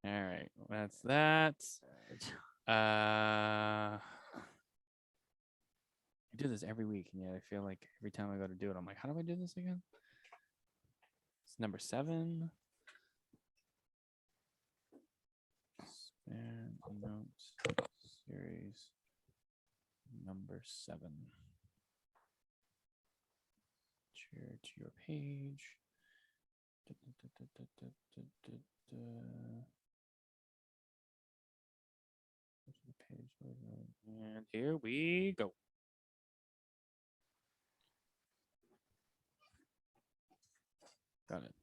All right, that's that. I do this every week, and yet I feel like every time I go to do it, I'm like, how do I do this again? It's number 7. Spare notes series number 7. Share to your page. And here we go. Got it.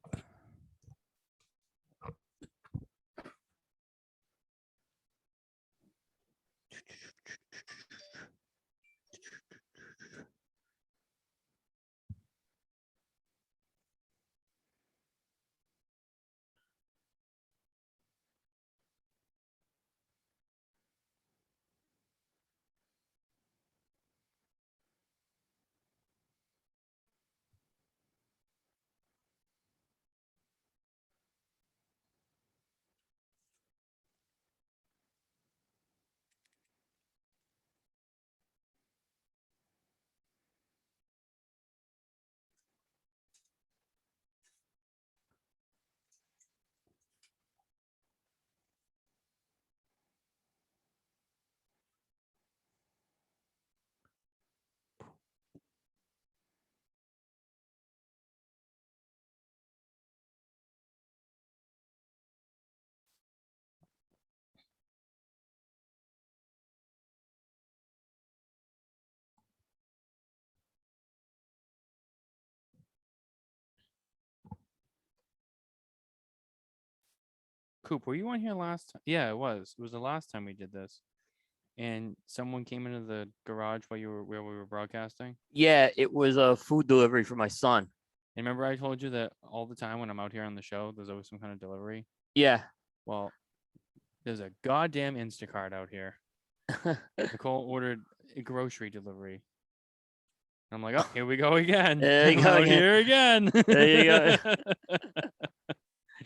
Coupe, were you on here last time? Yeah, it was. It was the last time we did this. And someone came into the garage while we were broadcasting. Yeah, it was a food delivery for my son. And remember I told you that all the time when I'm out here on the show, there's always some kind of delivery? Yeah. Well, there's a goddamn Instacart out here. Nicole ordered a grocery delivery. I'm like, oh, here we go again. There you I'm go out again. here again. There you go.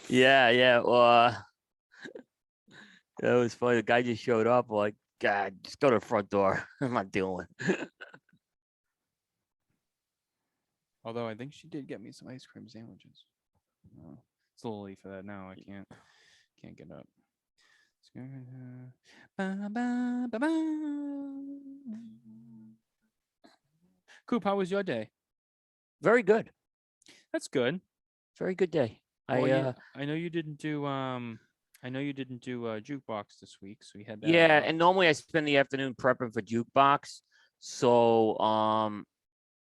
Yeah. Well, it was funny. The guy just showed up. Like, God, just go to the front door. I'm not dealing. Although I think she did get me some ice cream sandwiches. Oh, it's a little late for that now. I can't get up. Coop, how was your day? Very good. That's good. Very good day. Well, I know you didn't do jukebox this week, so we had that Yeah, off. and normally I spend the afternoon prepping for jukebox, so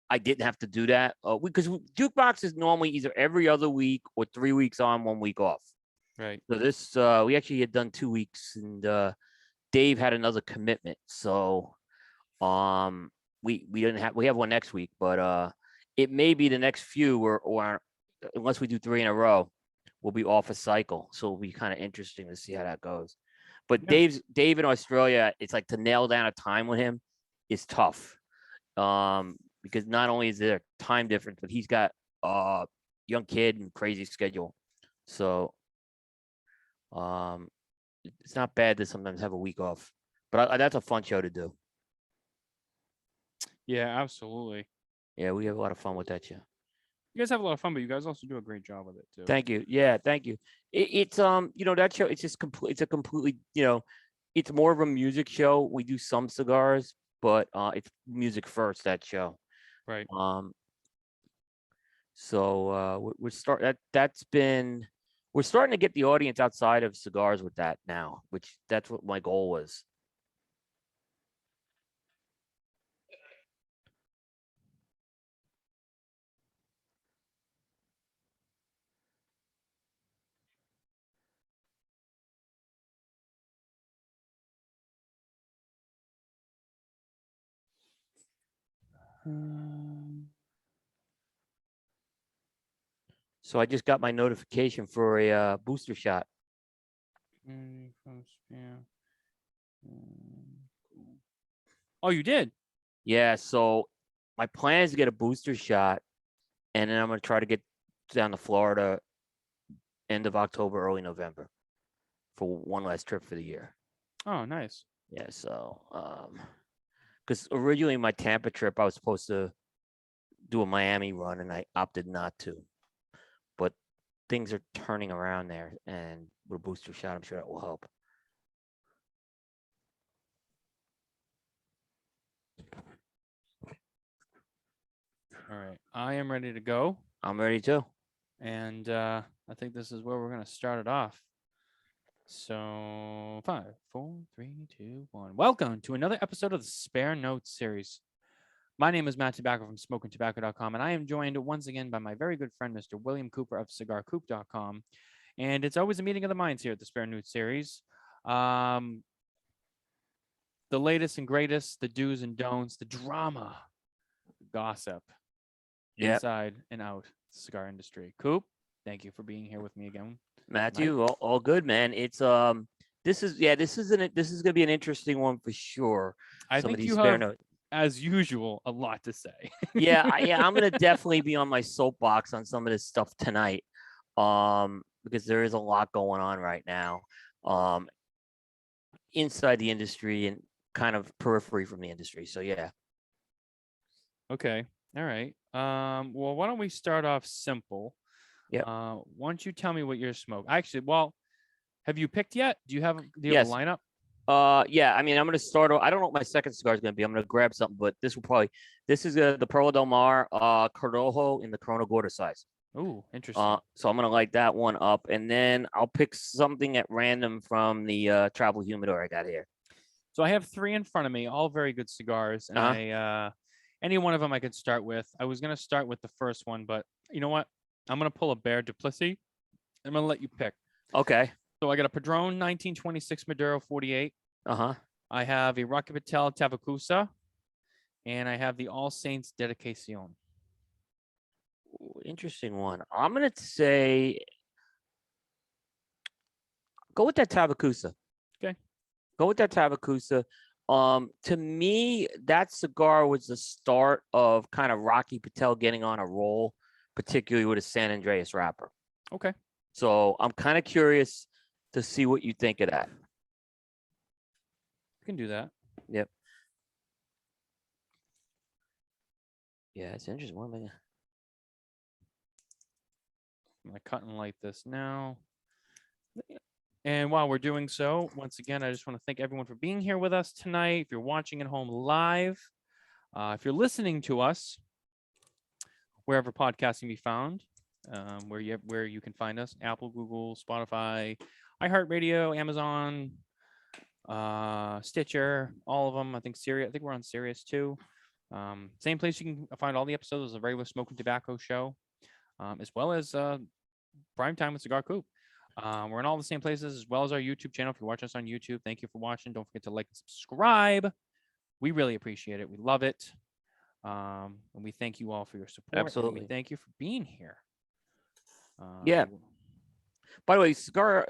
I didn't have to do that because jukebox is normally either every other week or 3 weeks on, 1 week off. Right. So this we actually had done 2 weeks, and Dave had another commitment, so we have one next week, but it may be the next few or unless we do 3 in a row, we'll be off a cycle. So it'll be kind of interesting to see how that goes. But Yeah. Dave in Australia, it's like to nail down a time with him is tough. Because not only is there time difference, but he's got a young kid and crazy schedule. So it's not bad to sometimes have a week off. But that's a fun show to do. Yeah, absolutely. Yeah, we have a lot of fun with that show. You guys have a lot of fun, but you guys also do a great job with it too. Thank you. Yeah, thank you. It's that show. It's just complete. It's a completely it's more of a music show. We do some cigars, but it's music first. That show. Right. So we're starting to get the audience outside of cigars with that now, which that's what my goal was. So I just got my notification for a booster shot. Oh, you did? Yeah. So my plan is to get a booster shot, and then I'm going to try to get down to Florida end of October, early November. for one last trip for the year. Oh, nice. Yeah, so because originally my Tampa trip I was supposed to do a Miami run and I opted not to, but things are turning around there, and with a booster shot, I'm sure that will help. All right, I am ready to go, I'm ready too. and I think this is where we're gonna start it off. So 5, 4, 3, 2, 1. Welcome to another episode of the Spare Notes series. My name is Matt Tobacco from SmokingTobacco.com, and I am joined once again by my very good friend, Mr. William Cooper of CigarCoupe.com. And it's always a meeting of the minds here at the Spare Notes series. The latest and greatest, the do's and don'ts, the drama, gossip, Yeah, inside and out the cigar industry. Coop, thank you for being here with me again. Matthew, all good, man. It's this is gonna be an interesting one for sure. I Some of think these you spare have, notes. as usual, a lot to say. Yeah, I'm gonna definitely be on my soapbox on some of this stuff tonight, because there is a lot going on right now, inside the industry and kind of periphery from the industry. So yeah, Okay. All right. Well, why don't we start off simple? Yep. Why don't you tell me what you're smoking? Actually, well, have you picked yet? Do you have a Yes. lineup? Yeah. I mean, I'm gonna start. I don't know what my second cigar is gonna be. I'm gonna grab something, but this is the Perla Del Mar Corojo in the Corona Gorda size. Oh, interesting. So I'm gonna light that one up, and then I'll pick something at random from the Travel Humidor I got here. So I have 3 in front of me, all very good cigars, and any one of them I could start with. I was gonna start with the first one, but you know what? I'm gonna pull a Bear Duplessis. I'm gonna let you pick. Okay. So I got a Padron 1926 Maduro 48. I have a Rocky Patel Tavacusa, and I have the All Saints Dedicacion. Interesting one. I'm gonna say go with that Tavacusa. Okay. Go with that Tavacusa. To me, that cigar was the start of kind of Rocky Patel getting on a roll, particularly with a San Andreas wrapper. Okay. So I'm kind of curious to see what you think of that. You can do that. Yep. Yeah, it's interesting. What am I? I'm gonna cut and light this now. And while we're doing so, once again, I just want to thank everyone for being here with us tonight. If you're watching at home live, if you're listening to us, wherever podcasting be found, where you can find us, Apple, Google, Spotify, iHeartRadio, Amazon, Stitcher, all of them. I think Sirius. I think we're on Sirius too. Same place you can find all the episodes of the regular Smoking Tobacco show, as well as Prime Time with Cigar Coupe. We're in all the same places, as well as our YouTube channel. If you're watching us on YouTube, thank you for watching. Don't forget to like and subscribe. We really appreciate it. We love it. And we thank you all for your support. Absolutely. And we thank you for being here. Yeah. By the way,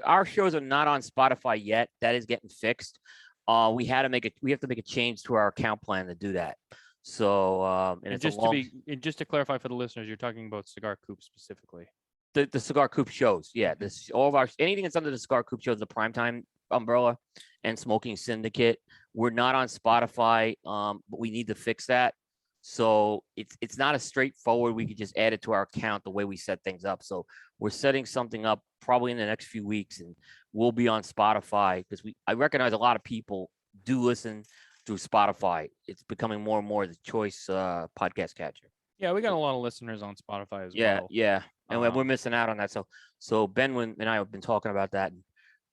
our shows are not on Spotify yet. That is getting fixed. We have to make a change to our account plan to do that. So, and just to clarify for the listeners, you're talking about Cigar Coupe specifically. The Cigar Coupe shows. Yeah, this all of our anything that's under the Cigar Coupe shows, the primetime umbrella and Smoking Syndicate. We're not on Spotify, but we need to fix that. So it's not as straightforward. We could just add it to our account the way we set things up. So we're setting something up probably in the next few weeks, and we'll be on Spotify because I recognize a lot of people do listen through Spotify. It's becoming more and more the choice podcast catcher. Yeah, we got a lot of listeners on Spotify as well. Yeah. And we're missing out on that. So Ben and I have been talking about that, and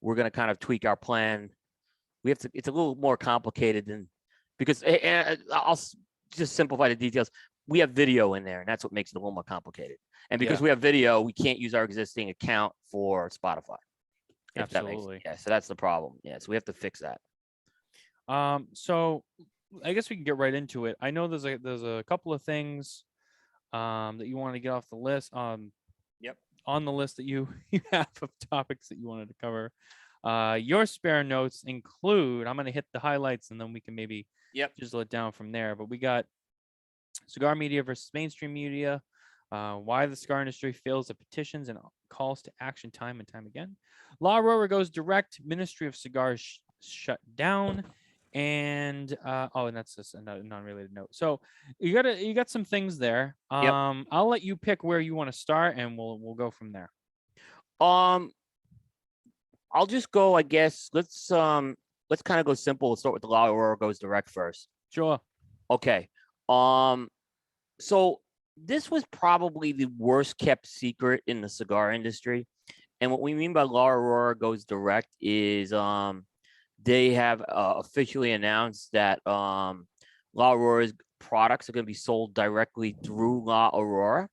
we're going to kind of tweak our plan. It's a little more complicated because I'll just simplify the details. We have video in there, and that's what makes it a little more complicated. And because we have video, we can't use our existing account for Spotify. Absolutely. So that's the problem. Yeah. So we have to fix that. So I guess we can get right into it. I know there's a couple of things that you want to get off the list. Yep. On the list that you have of topics that you wanted to cover. Your spare notes include, I'm going to hit the highlights and then we can maybe drizzle it down from there. But we got cigar media versus mainstream media, why the cigar industry fails at petitions and calls to action time and time again. La Aurora goes direct. Ministry of Cigars shut down. And and that's just a non-related note. So you got some things there. Yep. I'll let you pick where you want to start, and we'll go from there. I'll just go, I guess. Let's kind of go simple. We'll start with the La Aurora goes direct first. Sure. Okay. So this was probably the worst kept secret in the cigar industry. And what we mean by La Aurora goes direct is they have officially announced that La Aurora's products are going to be sold directly through La Aurora.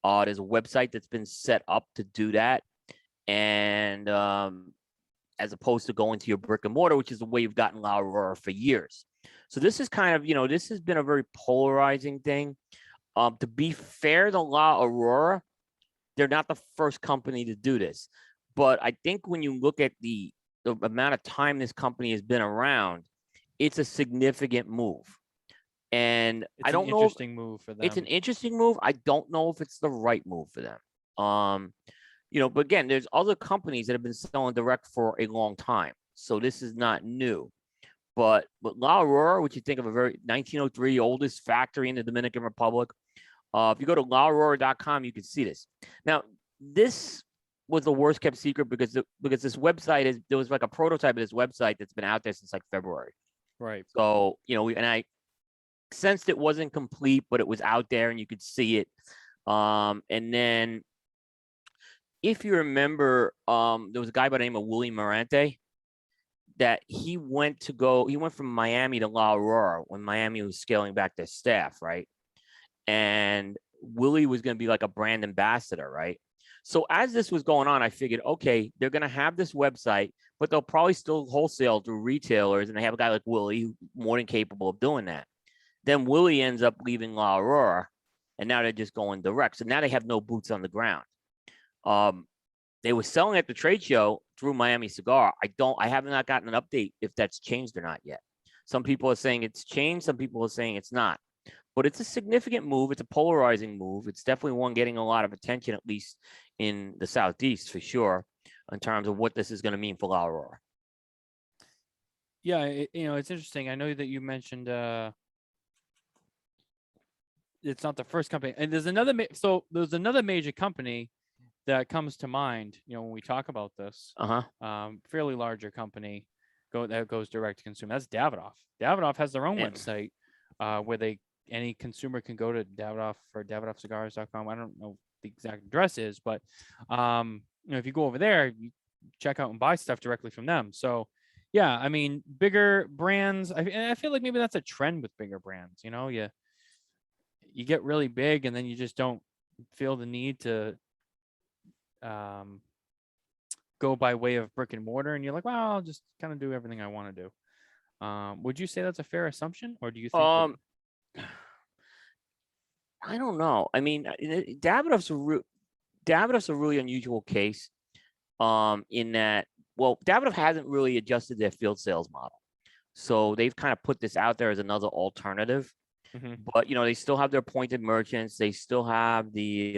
There's a website that's been set up to do that. And as opposed to going to your brick and mortar, which is the way you've gotten La Aurora for years. So this is kind of, this has been a very polarizing thing. To be fair to La Aurora, they're not the first company to do this. But I think when you look at the amount of time this company has been around, it's a significant move. And I don't know. It's an interesting move for them. It's an interesting move. I don't know if it's the right move for them. But again, there's other companies that have been selling direct for a long time. So this is not new. But La Aurora, which you think of a very 1903 oldest factory in the Dominican Republic, if you go to laaurora.com, you can see this. Now, this was the worst kept secret because this website there was like a prototype of this website that's been out there since like February. Right. So, and I sensed it wasn't complete, but it was out there and you could see it. And then if you remember, there was a guy by the name of Willie Morante that he went from Miami to La Aurora when Miami was scaling back their staff, right? And Willie was going to be like a brand ambassador, right? So as this was going on, I figured, okay, they're going to have this website, but they'll probably still wholesale through retailers, and they have a guy like Willie who's more than capable of doing that. Then Willie ends up leaving La Aurora, and now they're just going direct. So now they have no boots on the ground. They were selling at the trade show through Miami Cigar. I have not gotten an update if that's changed or not yet. Some people are saying it's changed. Some people are saying it's not. But it's a significant move. It's a polarizing move. It's definitely one getting a lot of attention, at least in the Southeast for sure, in terms of what this is going to mean for La Aurora. Yeah, it's interesting. I know that you mentioned it's not the first company, and there's another. There's another major company that comes to mind. When we talk about this, fairly larger company that goes direct to consumer. That's Davidoff. Davidoff has their own website where any consumer can go to Davidoff or davidoffcigars.com. I don't know what the exact address is, but if you go over there, you check out and buy stuff directly from them. So yeah, I mean, bigger brands. I feel like maybe that's a trend with bigger brands. You get really big and then you just don't feel the need to go by way of brick and mortar, and you're like, well, I'll just kind of do everything I want to do. Would you say that's a fair assumption, or do you think? I don't know. I mean, Davidoff's a really unusual case. In that, well, Davidoff hasn't really adjusted their field sales model, so they've kind of put this out there as another alternative. Mm-hmm. But they still have their appointed merchants. They still have the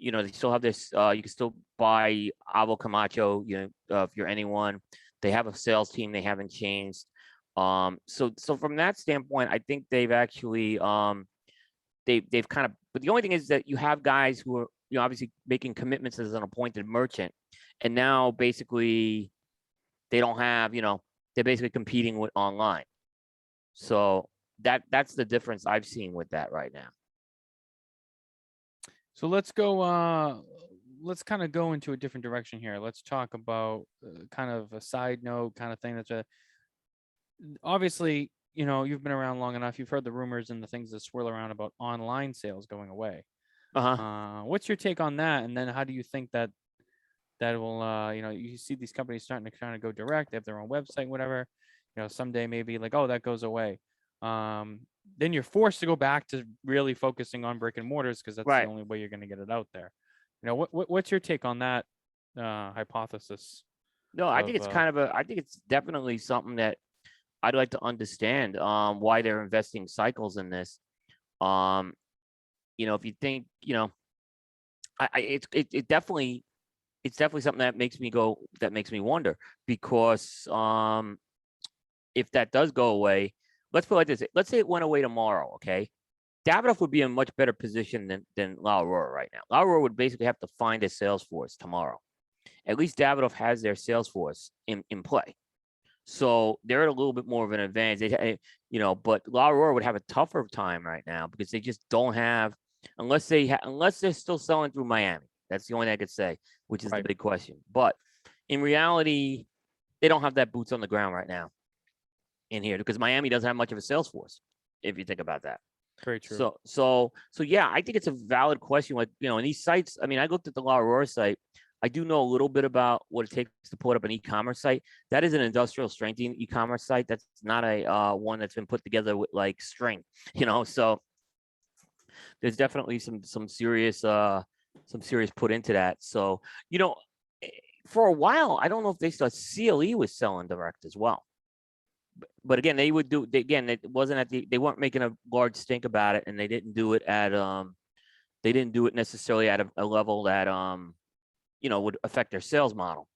they still have this. You can still buy Avo Camacho. If you're anyone, they have a sales team. They haven't changed. So from that standpoint, I think they've actually they've kind of. But the only thing is that you have guys who are obviously making commitments as an appointed merchant, and now basically they don't have they're basically competing with online. So that's the difference I've seen with that right now. So let's go. Let's kind of go into a different direction here. Let's talk about kind of a side note kind of thing. That's obviously, you've been around long enough. You've heard the rumors and the things that swirl around about online sales going away. What's your take on that? And then how do you think that will, you see these companies starting to kind of go direct. They have their own website, whatever. Someday maybe like, oh, that goes away. Then you're forced to go back to really focusing on brick and mortars because that's right. the only way you're going to get it out there. What's your take on that hypothesis? No, I think it's I think it's definitely something that I'd like to understand why they're investing cycles in this. If you think, it definitely something that makes me wonder, because if that does go away, let's put it like this. Let's say it went away tomorrow, okay? Davidoff would be in a much better position than La Aurora right now. La Aurora would basically have to find a sales force tomorrow. At least Davidoff has their sales force in play. So they're at a little bit more of an advantage. But La Aurora would have a tougher time right now because they just don't have, unless they're still selling through Miami. That's the only thing I could say, which is the big question. But in reality, they don't have that boots on the ground right now in here because Miami doesn't have much of a sales force, if you think about that. Very true. So yeah, I think it's a valid question. Like, in these sites, I mean, I looked at the La Aurora site. I do know a little bit about what it takes to put up an e-commerce site. That is an industrial strength e-commerce site. That's not a one that's been put together with like string, So there's definitely some serious put into that. So for a while, I don't know if they still CLE was selling direct as well. But again, they would do. It wasn't they weren't making a large stink about it, and they didn't do it at they didn't do it necessarily at a level that would affect their sales model.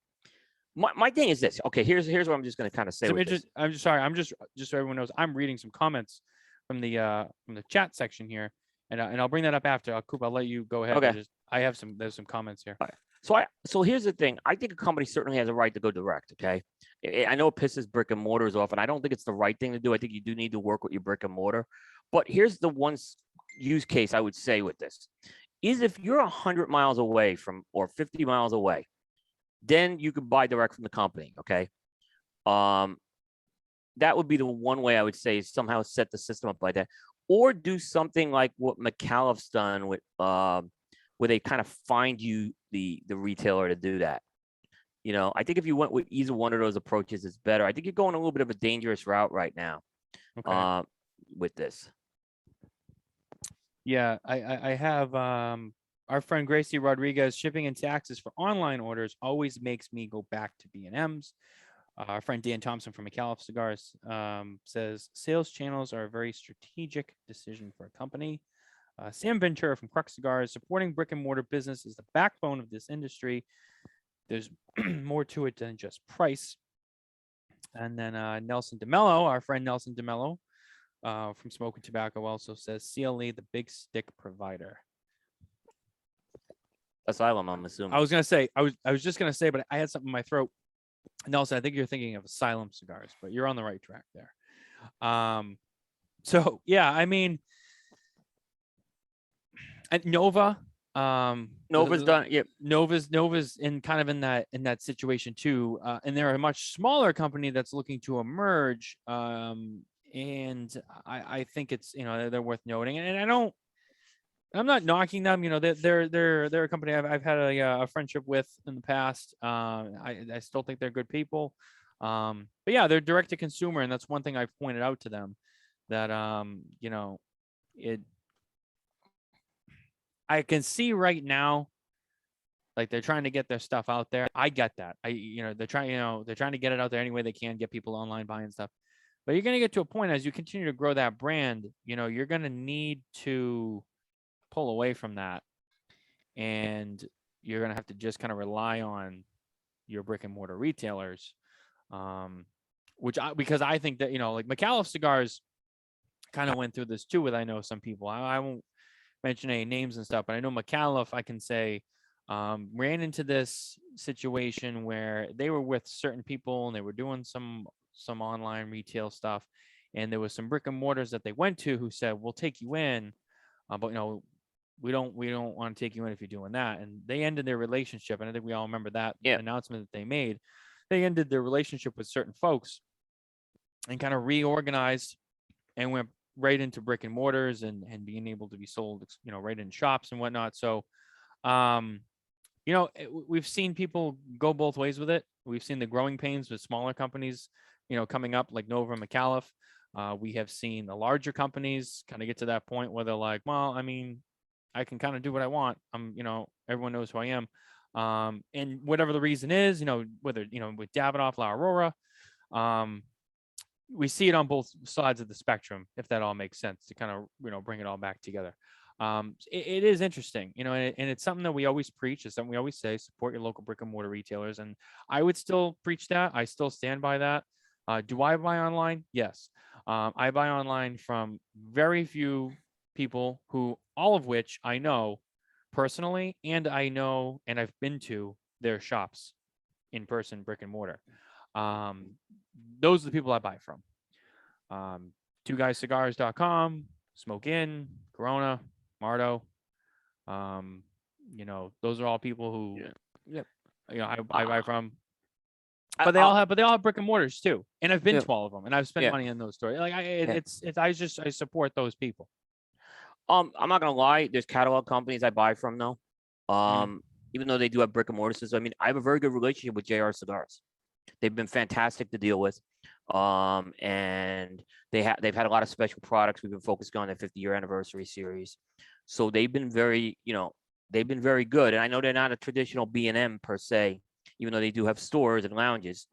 My thing is this. Okay, here's what I'm just going to kind of say. I'm just sorry. I'm just so everyone knows, I'm reading some comments from the chat section here, and I'll bring that up after. Coupe, I'll let you go ahead. Okay. There's some comments here. All right. So here's the thing. I think a company certainly has a right to go direct. Okay. I know it pisses brick and mortars off, and I don't think it's the right thing to do. I think you do need to work with your brick and mortar. But here's the one use case I would say with this is if you're 100 miles away or 50 miles away, then you could buy direct from the company. Okay. That would be the one way I would say is somehow set the system up like that, or do something like what McAuliffe's done with, where they kind of find you the retailer to do that. I think if you went with either one of those approaches, it's better. I think you're going a little bit of a dangerous route right now. Okay. With this. Yeah, I have our friend Gracie Rodriguez. Shipping and taxes for online orders always makes me go back to B&M's. Our friend Dan Thompson from McAuliffe Cigars says sales channels are a very strategic decision for a company. Sam Ventura from Crux Cigars, supporting brick and mortar business is the backbone of this industry. There's more to it than just price. And then Nelson DeMello, our friend Nelson DeMello from Smoke and Tobacco, also says CLE, the big stick provider. Asylum, I'm assuming. I was just gonna say, but I had something in my throat. Nelson, I think you're thinking of Asylum Cigars, but you're on the right track there. So yeah, I mean, at Nova, Nova's done. Yep. Nova's in that situation too, and they're a much smaller company that's looking to emerge. And I think it's they're worth noting, and I'm not knocking them. They're a company I've had a friendship with in the past. I still think they're good people. But yeah, they're direct to consumer, and that's one thing I've pointed out to them that I can see right now, like they're trying to get their stuff out there. I get that. They're trying to get it out there any way they can, get people online buying stuff. But you're going to get to a point as you continue to grow that brand, you're going to need to pull away from that, and you're going to have to just kind of rely on your brick and mortar retailers, because I think that, like McAuliffe Cigars kind of went through this too with, I know some people, I won't mention any names and stuff, but I know McAuliffe, I can say, ran into this situation where they were with certain people and they were doing some online retail stuff, and there was some brick and mortars that they went to who said, we'll take you in, but we don't want to take you in if you're doing that. And they ended their relationship, and I think we all remember that announcement that they made. They ended their relationship with certain folks and kind of reorganized and went right into brick and mortars and being able to be sold, right in shops and whatnot. So, we've seen people go both ways with it. We've seen the growing pains with smaller companies, coming up like Nova and McAuliffe. We have seen the larger companies kind of get to that point where they're like, well, I mean, I can kind of do what I want. Everyone knows who I am. And whatever the reason is, whether, with Davidoff, La Aurora, we see it on both sides of the spectrum, if that all makes sense, to kind of, bring it all back together. It is interesting, you know, and it's something that we always preach. It's something we always say: support your local brick and mortar retailers. And I would still preach that. I still stand by that. Do I buy online? Yes. I buy online from very few people who, all of which I know personally, and I know, and I've been to their shops in person, brick and mortar. Um, those are the people I buy from. Cigars.com, Smoke Inn, Corona, Mardo. Um, you know, those are all people who, Yeah. you know, I buy from. I, But they all I'll, have, brick and mortars too, and I've been yeah, to all of them, and I've spent yeah, money in those stores. Like yeah. it's I support those people. I'm not gonna lie. There's catalog companies I buy from though. Mhm. Even though they do have brick and mortar systems. I mean, I have a very good relationship with JR Cigars. They've been fantastic to deal with. And they've had a lot of special products. We've been focused on their 50-year anniversary series. So they've been they've been very good. And I know they're not a traditional B&M per se, even though they do have stores and lounges.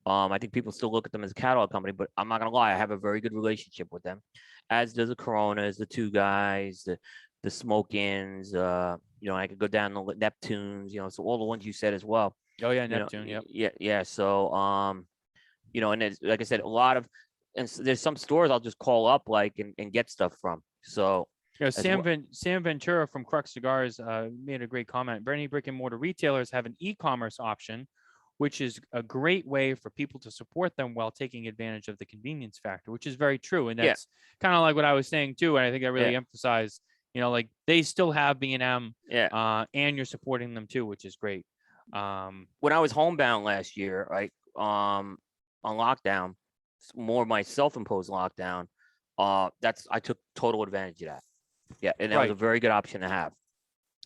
I think people still look at them as a catalog company, but I'm not gonna lie, I have a very good relationship with them, as does the Coronas, the Two Guys, the Smoke-Ins. I could go down the Neptunes. So all the ones you said as well. Oh yeah, Neptune. Yep. Yeah. So and there's, like I said, a lot of, and there's some stores I'll just call up and get stuff from. So You know, as well, Sam Ventura from Crux Cigars made a great comment. Many brick and mortar retailers have an e-commerce option, which is a great way for people to support them while taking advantage of the convenience factor, which is very true. And yeah, that's kind of like what I was saying too. And I think I yeah, really emphasized, you know, like they still have B&M, yeah. and you're supporting them too, which is great. When I was homebound last year, right, on lockdown, more my self-imposed lockdown, I took total advantage of that. Yeah, and that was a Right. very good option to have.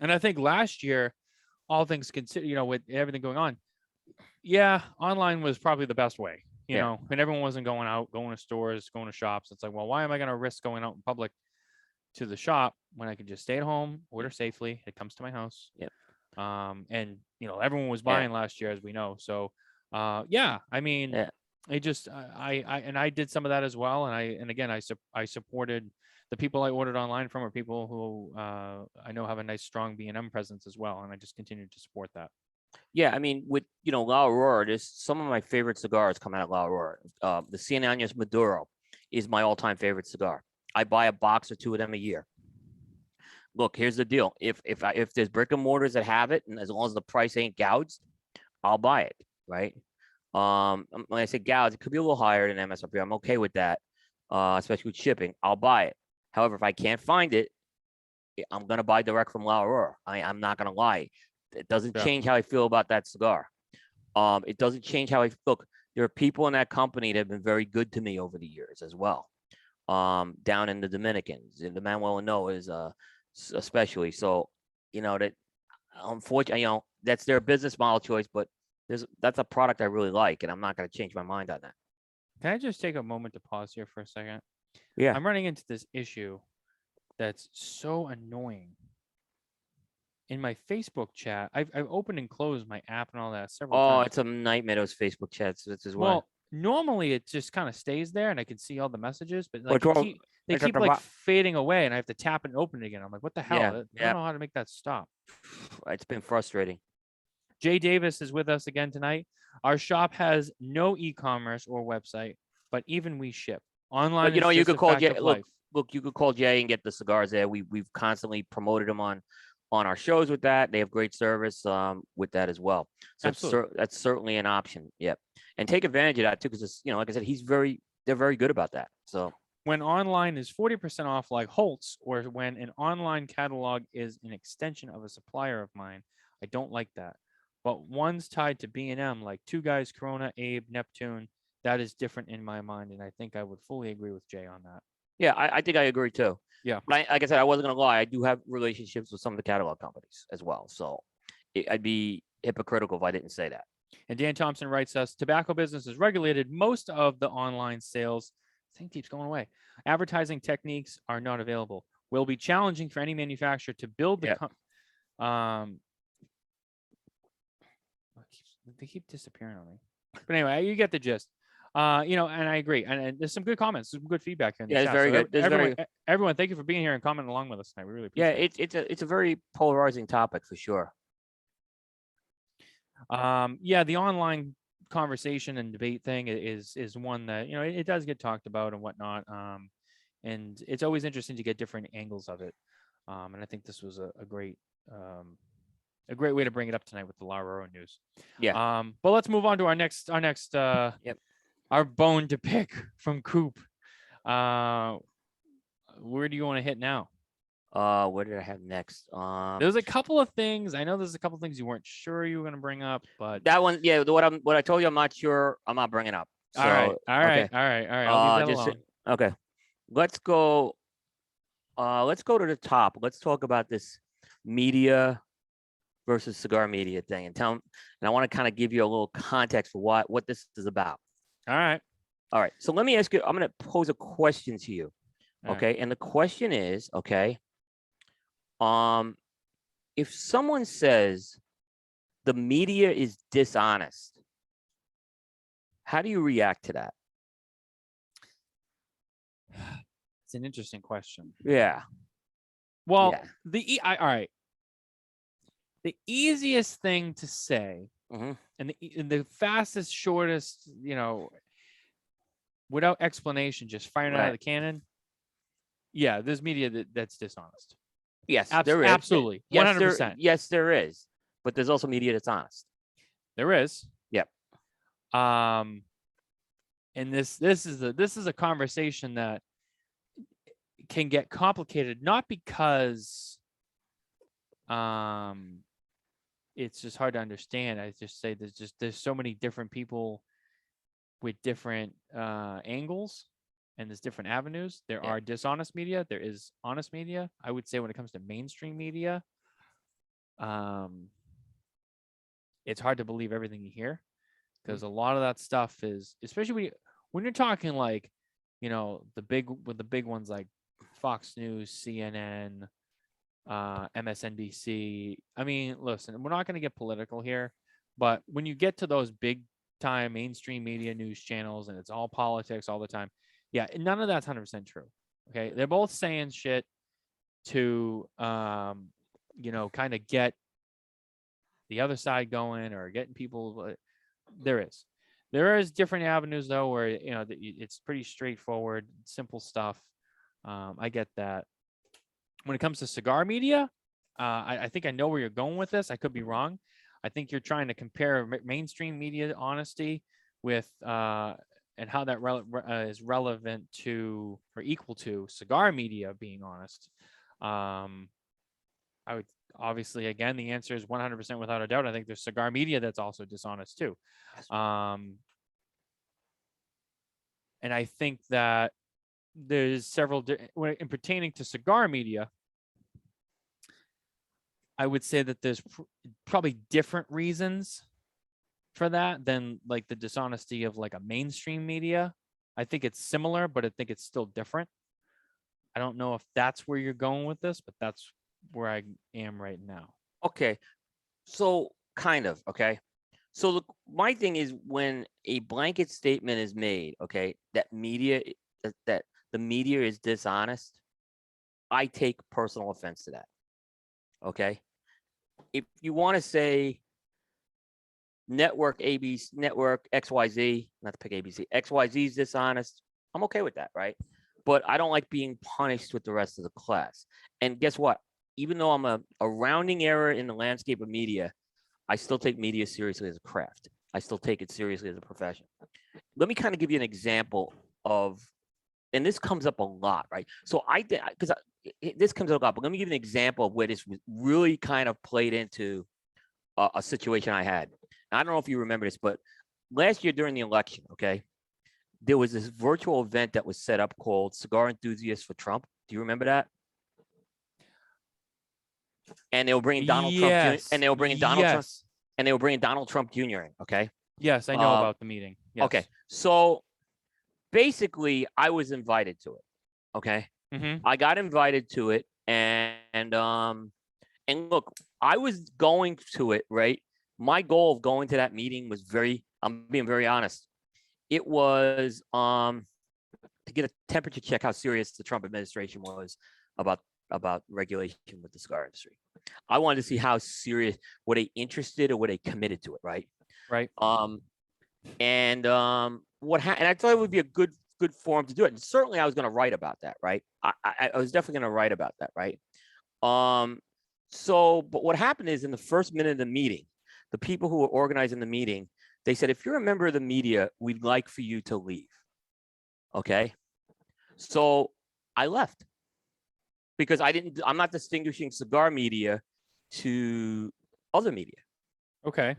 And I think last year, all things considered, you know, with everything going on, yeah, online was probably the best way, you Yeah, know, and everyone wasn't going out, going to stores, going to shops. It's like, well, why am I going to risk going out in public to the shop when I can just stay at home, order safely? It comes to my house. yeah, And you know, everyone was yeah, buying last year, as we know. So, yeah, I mean, yeah. it just, I did some of that as well. And again, I supported the people I ordered online from are people who, I know have a nice, strong B&M presence as well. And I just continued to support that. Yeah, I mean, with La Aurora, there's some of my favorite cigars come out of La Aurora. The Cien Años Maduro is my all-time favorite cigar. I buy a box or two of them a year. Look, here's the deal: if there's brick and mortars that have it, and as long as the price ain't gouged, I'll buy it. Right? When I say gouged, it could be a little higher than MSRP. I'm okay with that, especially with shipping. I'll buy it. However, if I can't find it, I'm gonna buy direct from La Aurora. I'm not gonna lie. It doesn't Yeah, change how I feel about that cigar. It doesn't change how I look. There are people in that company that have been very good to me over the years as well. Down in the Dominicans, in the Manuel is especially. So, that unfortunately, that's their business model choice, but that's a product I really like, and I'm not going to change my mind on that. can I just take a moment to pause here for a second? Yeah. I'm running into this issue that's so annoying. In my Facebook chat, I've opened and closed my app and all that several Oh, times. it's a nightmare, those Facebook chats. This is why. Well, normally it just kind of stays there and I can see all the messages, but like What's wrong? they It's at keep the like bottom. fading away and I have to tap it and open it again. I'm like, what the hell? Yeah, I don't yeah. know how to make that stop. It's been frustrating. Jay Davis is with us again tonight. Our shop has no e-commerce or website, but even we ship. Online But is you just could a call fact Jay. of life. Look, you could call Jay and get the cigars there. We've constantly promoted them on our shows with that. They have great service with that as well. So Absolutely. that's certainly an option. Yep. And take advantage of that too, because like I said, they're very good about that. So When online is 40% off like Holtz, or when an online catalog is an extension of a supplier of mine, I don't like that. But one's tied to B&M, like Two Guys, Corona, Abe, Neptune, that is different in my mind, and I think I would fully agree with Jay on that. yeah, I think I agree too. Yeah. But like I said, I wasn't gonna lie. I do have relationships with some of the catalog companies as well. So I'd be hypocritical if I didn't say that. And Dan Thompson writes us, tobacco business is regulated. Most of the online sales, thing keeps going away. Advertising techniques are not available. Will be challenging for any manufacturer to build the they keep disappearing on me. But anyway, you get the gist. And I agree. And there's some good comments, some good feedback here in the Yeah, it's chat. very So good. There's everyone, very everyone, thank you for being here and commenting along with us tonight. We really yeah. appreciate It's a very polarizing topic for sure. it. Yeah, the online conversation and debate thing is one that it does get talked about and whatnot. And it's always interesting to get different angles of it. And I think this was a great way to bring it up tonight with the Lara news. Yeah. But let's move on to our next Yep. our bone to pick from Coupe. Where do you want to hit now? What did I have next? There's a couple of things. I know there's a couple of things you weren't sure you were going to bring up, but that one, yeah. What I told you, I'm not sure. I'm not bringing up. So all right. okay. I'll leave that Just alone. okay. Let's go. Let's go to the top. Let's talk about this media versus cigar media thing, and I want to kind of give you a little context for what this is about. All right. All right. So let me ask you. I'm going to pose a question to you. All Okay. right. And the question is, okay. If someone says the media is dishonest, how do you react to that? It's an interesting question. Yeah. Well, Yeah. all right. The easiest thing to say, Mhm. and the fastest, shortest, without explanation, just firing it out of Right. the cannon. Yeah, there's media that's dishonest. Yes, there is. Absolutely, 100%. Yes, there is. But there's also media that's honest. There is. Yep. And this is a conversation that can get complicated, not because it's just hard to understand. I just say there's so many different people with different angles, and there's different avenues. There are dishonest media. There is honest media. I would say when it comes to mainstream media, it's hard to believe everything you hear, because a lot of that stuff is, especially when you're talking like, the big ones like Fox News, CNN, MSNBC. I mean, listen, we're not going to get political here, but when you get to those big time mainstream media news channels and it's all politics all the time, yeah, none of that's 100% true. Okay, they're both saying shit to kind of get the other side going or getting people. There is different avenues though where it's pretty straightforward, simple stuff. I get that. When it comes to cigar media, I think I know where you're going with this. I could be wrong. I think you're trying to compare mainstream media honesty with and how that is relevant to or equal to cigar media being honest. I would obviously, again, the answer is 100% without a doubt. I think there's cigar media that's also dishonest too. And I think that there's several in pertaining to cigar media. I would say that there's probably different reasons for that than like the dishonesty of like a mainstream media. I think it's similar, but I think it's still different. I don't know if that's where you're going with this, but that's where I am right now. Okay. So kind of, okay. So look, my thing is when a blanket statement is made, okay, that the media is dishonest, I take personal offense to that. Okay. If you want to say network ABC, network XYZ, not to pick ABC, XYZ is dishonest, I'm okay with that, right? But I don't like being punished with the rest of the class. And guess what? Even though I'm a rounding error in the landscape of media, I still take media seriously as a craft. I still take it seriously as a profession. Let me kind of give you an example of, and this comes up a lot, right? So this comes up a lot, but let me give you an example of where this really kind of played into a situation I had. And I don't know if you remember this, but last year during the election, okay, there was this virtual event that was set up called Cigar Enthusiasts for Trump. Do you remember that? And they were bringing Donald Trump Jr. And they were bringing Donald Trump. And they were bringing Donald Trump Jr. in, okay. Yes, I know about the meeting. Yes. Okay, so basically, I was invited to it. Okay, I got invited to it, and look, I was going to it, right? My goal of going to that meeting was I'm being very honest. it was to get a temperature check how serious the Trump administration was about regulation with the cigar industry. I wanted to see how serious, were they interested or were they committed to it, right? Right. And I thought it would be a good forum to do it. And certainly I was going to write about that, right? I was definitely going to write about that, right? But what happened is in the first minute of the meeting, the people who were organizing the meeting, they said, if you're a member of the media, we'd like for you to leave. Okay. So I left because I'm not distinguishing cigar media to other media. Okay.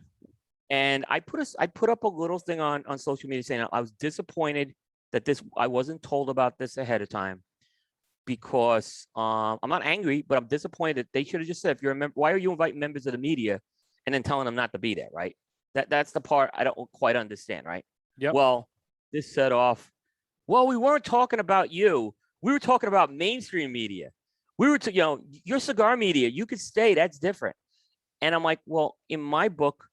And I put up a little thing on social media saying I was disappointed that I wasn't told about this ahead of time, because I'm not angry, but I'm disappointed that they should have just said, if you're a member, why are you inviting members of the media and then telling them not to be there, right? That's the part I don't quite understand, right? Yep. Well, this set off, well, we weren't talking about you. We were talking about mainstream media. We were, your cigar media, you could stay, that's different. And I'm like, well, in my book,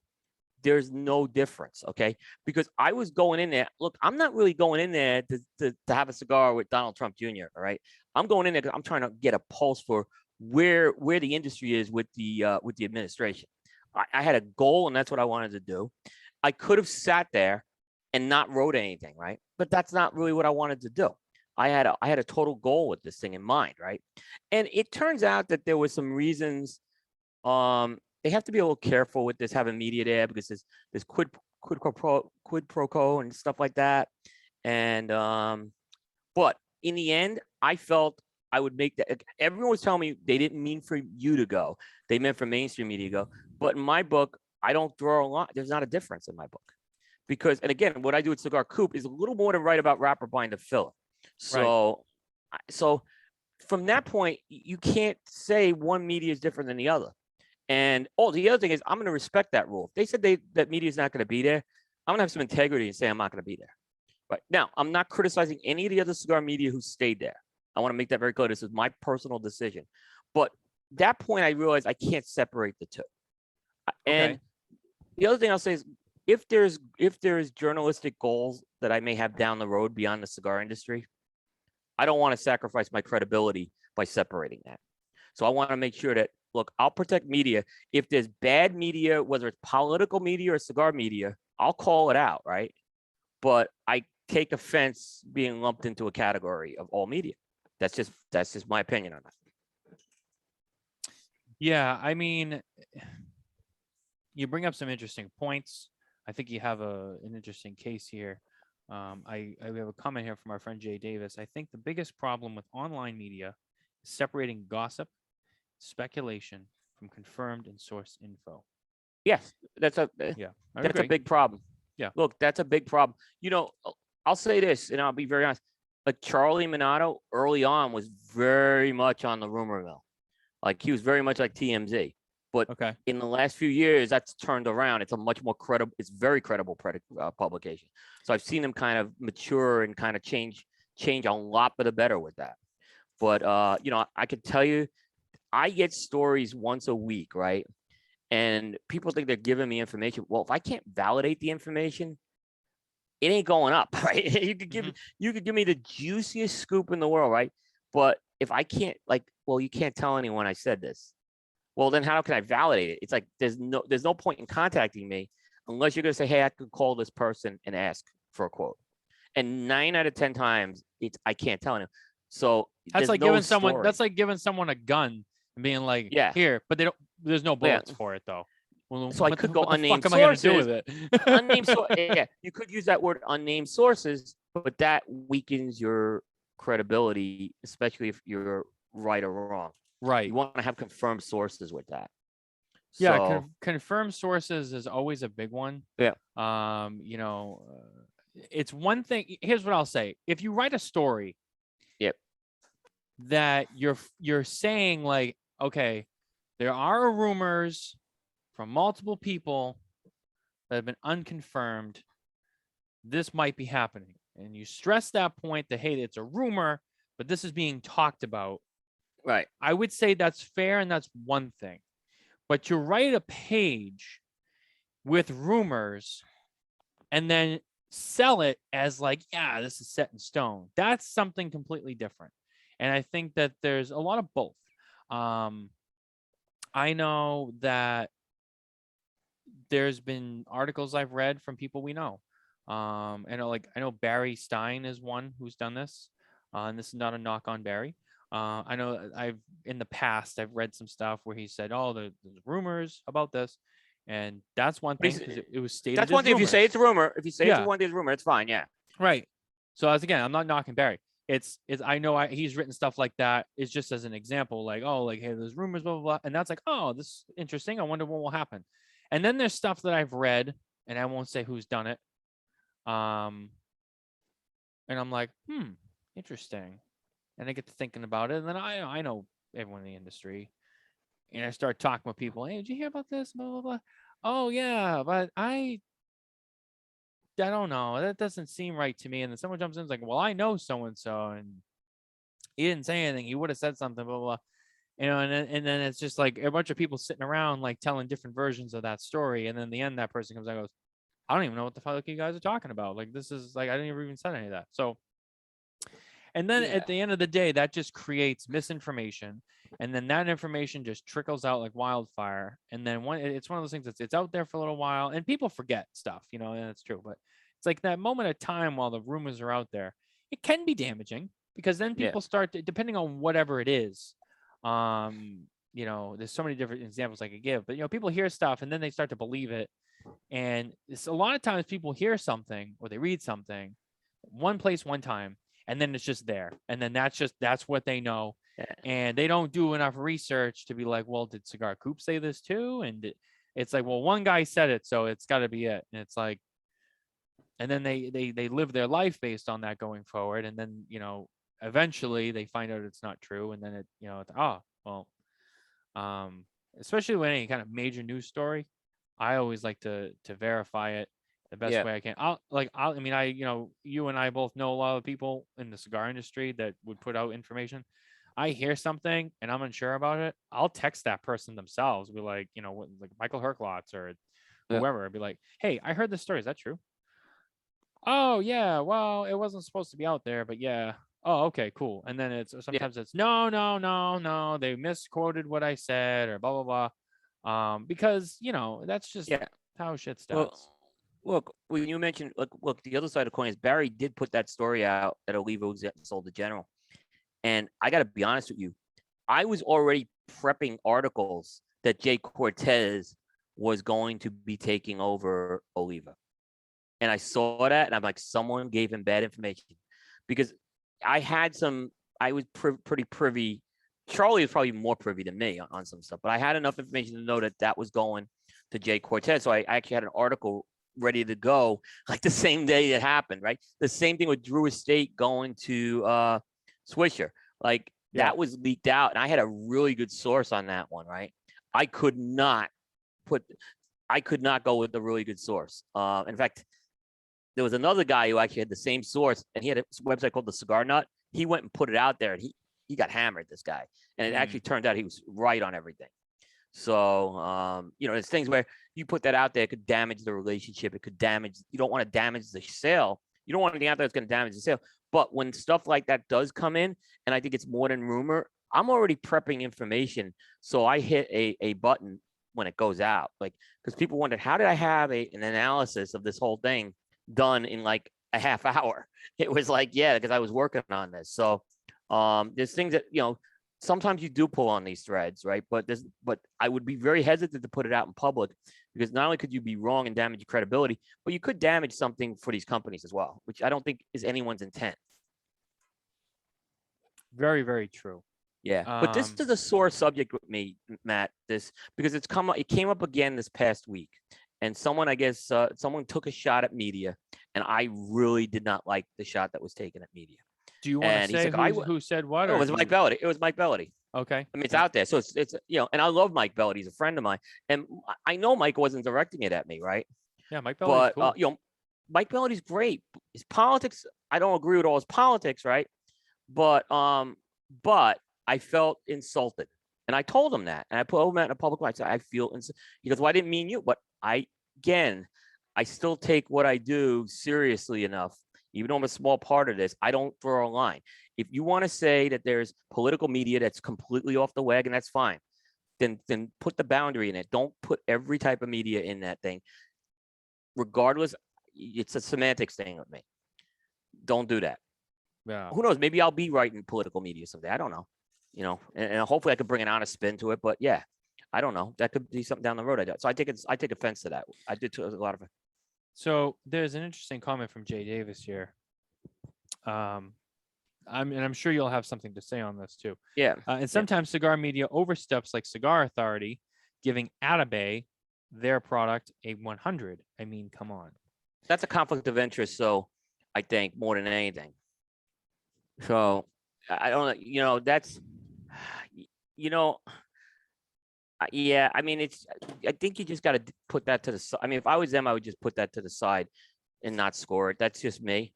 there's no difference, okay? Because I was going in there. Look, I'm not really going in there to have a cigar with Donald Trump Jr., all right? I'm going in there because I'm trying to get a pulse for where the industry is with the administration. I had a goal, and that's what I wanted to do. I could have sat there and not wrote anything, right? But that's not really what I wanted to do. I had a total goal with this thing in mind, right? And it turns out that there was some reasons. They have to be a little careful with this, having media there, because there's quid pro quo and stuff like that. And but in the end, I felt I would make that. Everyone was telling me they didn't mean for you to go; they meant for mainstream media to go. But in my book, I don't draw a line. There's not a difference in my book, because, and again, what I do at Cigar Coupe is a little more to write about wrapper binder filler. So, so from that point, you can't say one media is different than the other. And the other thing is, I'm going to respect that rule. If they said that media is not going to be there, I'm going to have some integrity and say I'm not going to be there. Right now, I'm not criticizing any of the other cigar media who stayed there. I want to make that very clear. This is my personal decision. But that point, I realized I can't separate the two. And the other thing I'll say is, if there's journalistic goals that I may have down the road beyond the cigar industry, I don't want to sacrifice my credibility by separating that. So I want to make sure that, look, I'll protect media. If there's bad media, whether it's political media or cigar media, I'll call it out, right? But I take offense being lumped into a category of all media. That's just my opinion on that. Yeah, I mean, you bring up some interesting points. I think you have an interesting case here. I have a comment here from our friend Jay Davis. I think the biggest problem with online media is separating gossip, speculation from confirmed and sourced info. Yes, that's a big problem. Yeah. Look, that's a big problem. I'll say this, and I'll be very honest. Like, Charlie Minato early on was very much on the rumor mill. Like, he was very much like TMZ. But in the last few years, that's turned around. It's a much more credible, it's very credible publication. So I've seen them kind of mature and kind of change a lot for the better with that. But, I could tell you, I get stories once a week, right? And people think they're giving me information. Well, if I can't validate the information, it ain't going up, right? You could give me the juiciest scoop in the world, right? But if I can't, you can't tell anyone I said this. Well, then how can I validate it? It's like there's no point in contacting me unless you're going to say, hey, I could call this person and ask for a quote. And 9 out of 10 times, I can't tell anyone. So that's like giving someone a gun and being like, here, but there's no bullets for it though. Well, so I could go unnamed sources. What am I going to do with it? Unnamed yeah, you could use that word, unnamed sources, but that weakens your credibility, especially if you're right or wrong. Right. You want to have confirmed sources with that. Yeah, confirmed sources is always a big one. Yeah. It's one thing. Here's what I'll say: if you write a story, that you're saying like, okay, there are rumors from multiple people that have been unconfirmed, this might be happening, and you stress that point that, hey, it's a rumor, but this is being talked about. Right. I would say that's fair, and that's one thing. But you write a page with rumors and then sell it as like, yeah, this is set in stone. That's something completely different. And I think that there's a lot of both. I know that there's been articles I've read from people we know. I know Barry Stein is one who's done this. And this is not a knock on Barry. I know in the past I've read some stuff where he said, "Oh, there's rumors about this," and that's one thing because it was stated That's as one thing. If you say it's a rumors. rumor, if you say it's Yeah, one thing, it's a rumor, it's fine. Yeah. right. So as again, I'm not knocking Barry. It's I know he's written stuff like that. It's just as an example, like, oh, like, hey, there's rumors, blah blah blah, and that's like, oh, this is interesting. I wonder what will happen. And then there's stuff that I've read, and I won't say who's done it. Um, and I'm like, interesting. And I get to thinking about it, and then I know everyone in the industry, and I start talking with people. Hey, did you hear about this? Blah blah blah. Oh yeah, but I don't know. That doesn't seem right to me. And then someone jumps in and is like, well, I know so and so, and he didn't say anything. He would have said something, blah, blah, blah. And then it's just like a bunch of people sitting around like telling different versions of that story. And then in the end, that person comes out and goes, I don't even know what the fuck you guys are talking about. Like, this is like, I didn't even say any of that. So, and then Yeah. at the end of the day, that just creates misinformation. And then that information just trickles out like wildfire. And then it's one of those things it's out there for a little while and people forget stuff, and it's true. But it's like that moment of time while the rumors are out there, it can be damaging because then Yeah. people start depending on whatever it is. There's so many different examples I could give, but people hear stuff and then they start to believe it. And it's a lot of times people hear something or they read something one place one time and then it's just there. And then that's what they know. Yeah. And they don't do enough research to be like, well, did Cigar Coupe say this too? And it's like, well, one guy said it, so it's got to be it. And it's like, and then they live their life based on that going forward. And then, eventually they find out it's not true. And then especially with any kind of major news story, I always like to verify it the best way I can. You and I both know a lot of people in the cigar industry that would put out information. I hear something and I'm unsure about it. I'll text that person themselves. Be like, like Michael Herklotz or whoever. I'd be like, hey, I heard this story. Is that true? Oh yeah. Well, it wasn't supposed to be out there, but yeah. Oh, okay, cool. And then sometimes it's no. They misquoted what I said or blah blah blah. Because that's just how shit starts. Well, look, when you mentioned, look, the other side of the coin is Barry did put that story out that Oliva was sold to General. And I got to be honest with you, I was already prepping articles that Jay Cortez was going to be taking over Oliva. And I saw that and I'm like, someone gave him bad information because I was pretty privy. Charlie was probably more privy than me on some stuff, but I had enough information to know that was going to Jay Cortez. So I actually had an article ready to go like the same day it happened, right? The same thing with Drew Estate going to Swisher. Like that was leaked out and I had a really good source on that one, right? I could not go with a really good source. In fact, there was another guy who actually had the same source and he had a website called the Cigar Nut. He went and put it out there and he got hammered, this guy. And it actually turned out he was right on everything. So, there's things where you put that out there, it could damage the relationship. It could you don't want to damage the sale. You don't want anything out there that's going to damage the sale. But when stuff like that does come in, and I think it's more than rumor, I'm already prepping information. So I hit a button when it goes out, like, because people wondered, how did I have an analysis of this whole thing done in like a half hour? It was like, because I was working on this. So there's things that, sometimes you do pull on these threads, right? But I would be very hesitant to put it out in public because not only could you be wrong and damage your credibility, but you could damage something for these companies as well, which I don't think is anyone's intent. Very, very true. Yeah, but this is a sore subject with me, Matt. Because it came up again this past week, and someone took a shot at media, and I really did not like the shot that was taken at media. Do you want to say who said what? It was Mike Bellady. It was Mike Bellady. Okay. I mean, it's out there. So it's and I love Mike Bellady. He's a friend of mine. And I know Mike wasn't directing it at me, right? Yeah, Mike Bellady's cool. Mike Bellady's great. His politics, I don't agree with all his politics, right? But I felt insulted. And I told him that. And I put him in a public light. I feel insulted. He goes, well, I didn't mean you. But I still take what I do seriously enough, even though I'm a small part of this. I don't draw a line. If you want to say that there's political media that's completely off the wagon, that's fine. Then put the boundary in it. Don't put every type of media in that thing. Regardless, it's a semantics thing with me. Don't do that. Yeah. Who knows? Maybe I'll be writing political media someday. I don't know. And hopefully I could bring an honest spin to it. But yeah, I don't know. That could be something down the road. So I take offense to that. I did to a lot of it. So there's an interesting comment from Jay Davis here. I'm sure you'll have something to say on this too. Yeah. And sometimes cigar media oversteps like Cigar Authority, giving Atabey their product a 100. I mean, come on. That's a conflict of interest. So I think more than anything. So I don't know. That's, yeah. I mean, I think you just got to put that to the side. I mean, if I was them, I would just put that to the side and not score it. That's just me.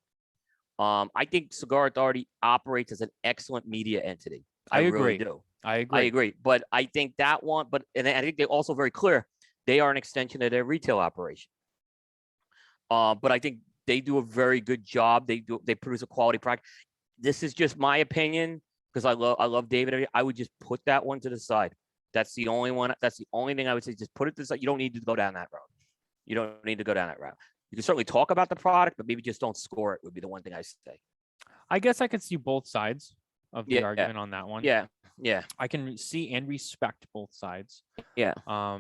I think Cigar Authority operates as an excellent media entity. I agree. Really do. I agree. But I think that one, and I think they're also very clear. They are an extension of their retail operation. But I think they do a very good job. They produce a quality product. This is just my opinion because I love David. I would just put that one to the side. That's the only one. That's the only thing I would say. Just put it to the side. You don't need to go down that road. You don't need to go down that route. You can certainly talk about the product, but maybe just don't score it would be the one thing I say. I guess I could see both sides of the argument on that one. Yeah. I can see and respect both sides. Yeah. I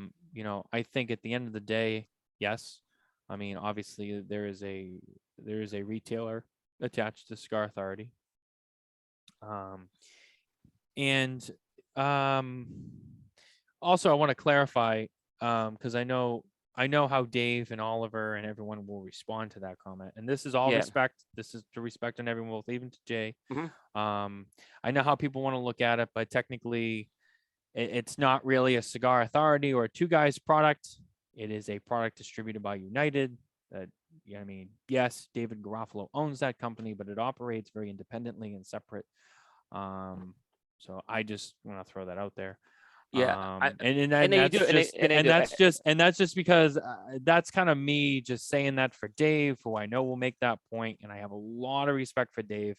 think at the end of the day, yes. I mean, obviously there is a retailer attached to Cigar Authority. Also I want to clarify, because I know how Dave and Oliver and everyone will respond to that comment. And this is all respect. This is to respect on everyone, even to Jay. Mm-hmm. I know how people want to look at it, but technically it's not really a Cigar Authority or a Two Guys product. It is a product distributed by United. I mean, yes, David Garofalo owns that company, but it operates very independently and separate. So I just want to throw that out there. Yeah, that's just because that's kind of me just saying that for Dave, who I know will make that point, and I have a lot of respect for Dave.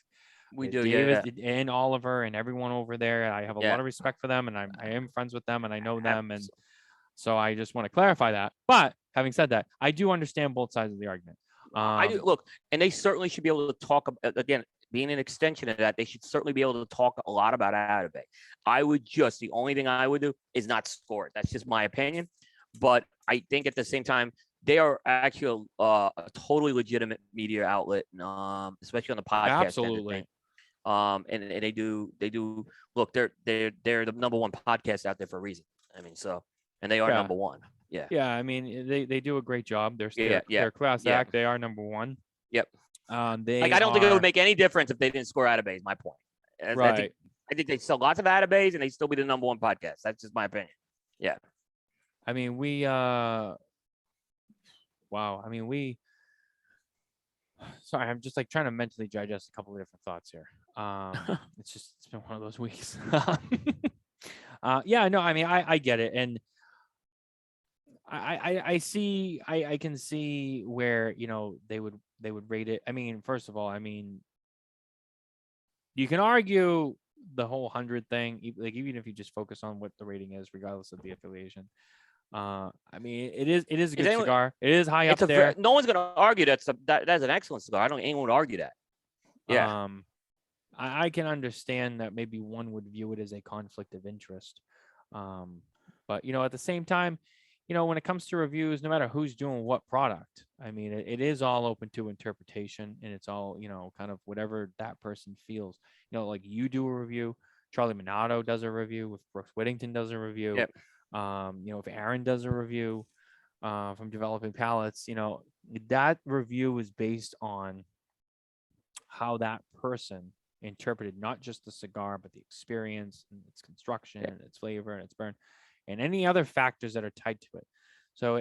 We do, David and Oliver and everyone over there. I have a lot of respect for them, and I am friends with them, and I know them, and so I just want to clarify that. But having said that, I do understand both sides of the argument. I do look, and they certainly should be able to talk again. Being an extension of that, they should certainly be able to talk a lot about Atabey. The only thing I would do is not score it. That's just my opinion. But I think at the same time, they are actually a totally legitimate media outlet, especially on the podcast. Absolutely. And they do look, they're the number one podcast out there for a reason. I mean, and they are number one. Yeah. Yeah. I mean, they do a great job. They're class act. They are number one. Yep. I don't think it would make any difference if they didn't score Atabey, is my point. Right. I think they sell lots of Atabeys and they still be the number one podcast. That's just my opinion. Yeah. I mean, sorry, I'm just like trying to mentally digest a couple of different thoughts here. It's been one of those weeks. Yeah, no, I mean, I get it. And I can see where, they would rate it. I mean, first of all, you can argue the whole 100 thing, like even if you just focus on what the rating is, regardless of the affiliation. I mean, it is a good cigar. It is high up there. No one's gonna argue that's an excellent cigar. I don't think anyone would argue that. Yeah. I can understand that maybe one would view it as a conflict of interest. But at the same time, when it comes to reviews, no matter who's doing what product, I mean, it is all open to interpretation, and it's all, kind of whatever that person feels. Like you do a review, Charlie Minato does a review, if Brooks Whittington does a review, yep. If Aaron does a review from Developing Palates, that review is based on how that person interpreted not just the cigar, but the experience and its construction and its flavor and its burn and any other factors that are tied to it. So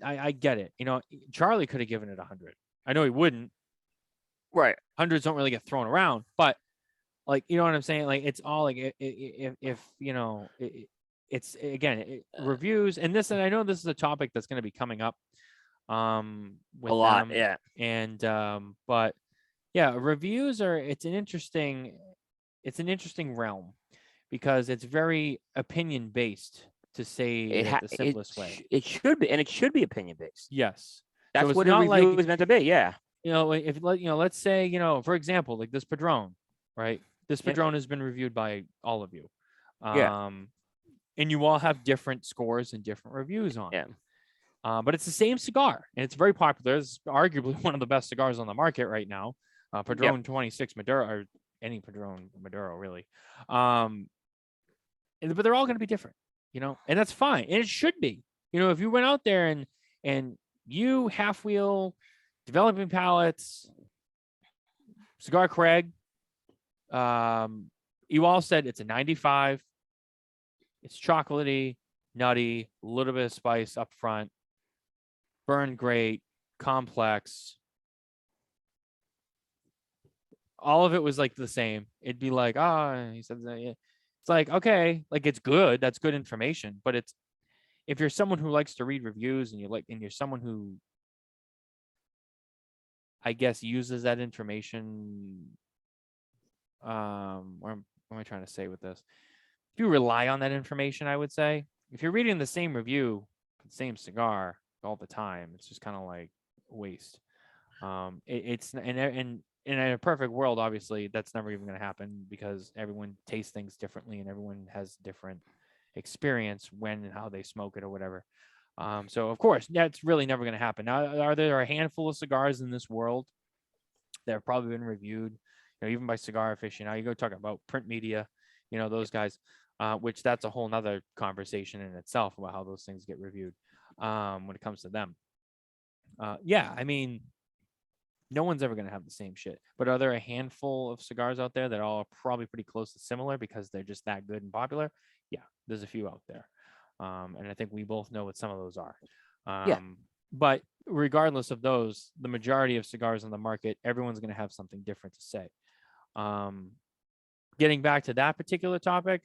I get it. Charlie could have given it 100. I know he wouldn't. Right. Hundreds don't really get thrown around, but like, you know what I'm saying? Like, it's all like, it's again, reviews and I know this is a topic that's going to be coming up with A lot, them. yeah. And but yeah, reviews are it's an interesting realm because it's very opinion based, to say it the simplest way. It should be, and it should be opinion based. Yes. So That's it's what a not review like, is meant to be. Yeah. if let's say, for example, like this Padron, right? This Yeah. Padron has been reviewed by all of you. Yeah. And you all have different scores and different reviews on Yeah. it. But it's the same cigar, and it's very popular. It's arguably one of the best cigars on the market right now. Yep. Padron 26 Maduro, or any Padron Maduro, really. But they're all going to be different, and that's fine, and it should be. If you went out there and you half wheel developing palates, Cigar Craig, you all said it's a 95. It's chocolatey, nutty, a little bit of spice up front, burn great, complex. All of it was like the same. It'd be like, he said that. Yeah. It's like, okay, like it's good. That's good information. But if you're someone who likes to read reviews and you're someone who, I guess, uses that information. What am I trying to say with this? If you rely on that information, I would say, if you're reading the same review, the same cigar all the time, it's just kind of like a waste. It's and in a perfect world, obviously, that's never even going to happen because everyone tastes things differently and everyone has different experience when and how they smoke it or whatever. So of course, that's really never going to happen. Now, are there a handful of cigars in this world that have probably been reviewed, even by Cigar Aficionado? You go talk about print media, those guys, which that's a whole nother conversation in itself about how those things get reviewed when it comes to them. Yeah, I mean, no one's ever going to have the same shit. But are there a handful of cigars out there that all are probably pretty close to similar because they're just that good and popular? Yeah, there's a few out there. And I think we both know what some of those are. Yeah. But regardless of those, the majority of cigars on the market, everyone's going to have something different to say. Getting back to that particular topic,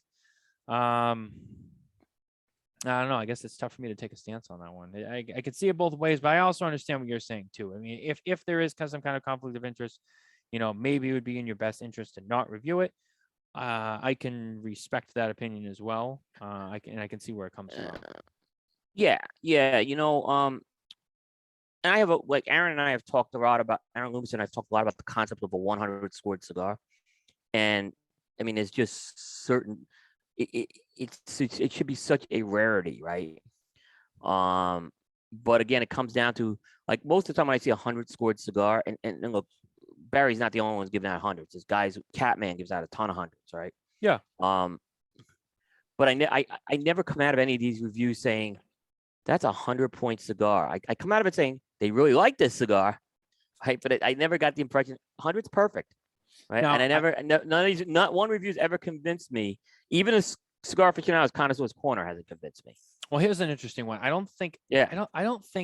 I don't know. I guess it's tough for me to take a stance on that one. I could see it both ways, but I also understand what you're saying too. I mean, if there is some kind of conflict of interest, maybe it would be in your best interest to not review it. I can respect that opinion as well. I can see where it comes from. Yeah. And I have like Aaron and I have talked a lot about Aaron Loomis and I've talked a lot about the concept of a 100 scored cigar, and I mean, it's just certain. It should be such a rarity, right? But again, it comes down to, like, most of the time when I see 100 scored cigar, and look, Barry's not the only one giving out hundreds. There's guys, Catman gives out a ton of hundreds, right? Yeah. But I never come out of any of these reviews saying that's a 100-point cigar. I come out of it saying they really like this cigar, right? But I never got the impression 100's perfect, right? Now, and not one review's ever convinced me. Even a Cigar Aficionado's Connoisseur's Corner hasn't convinced me. Well, here's an interesting one. I don't think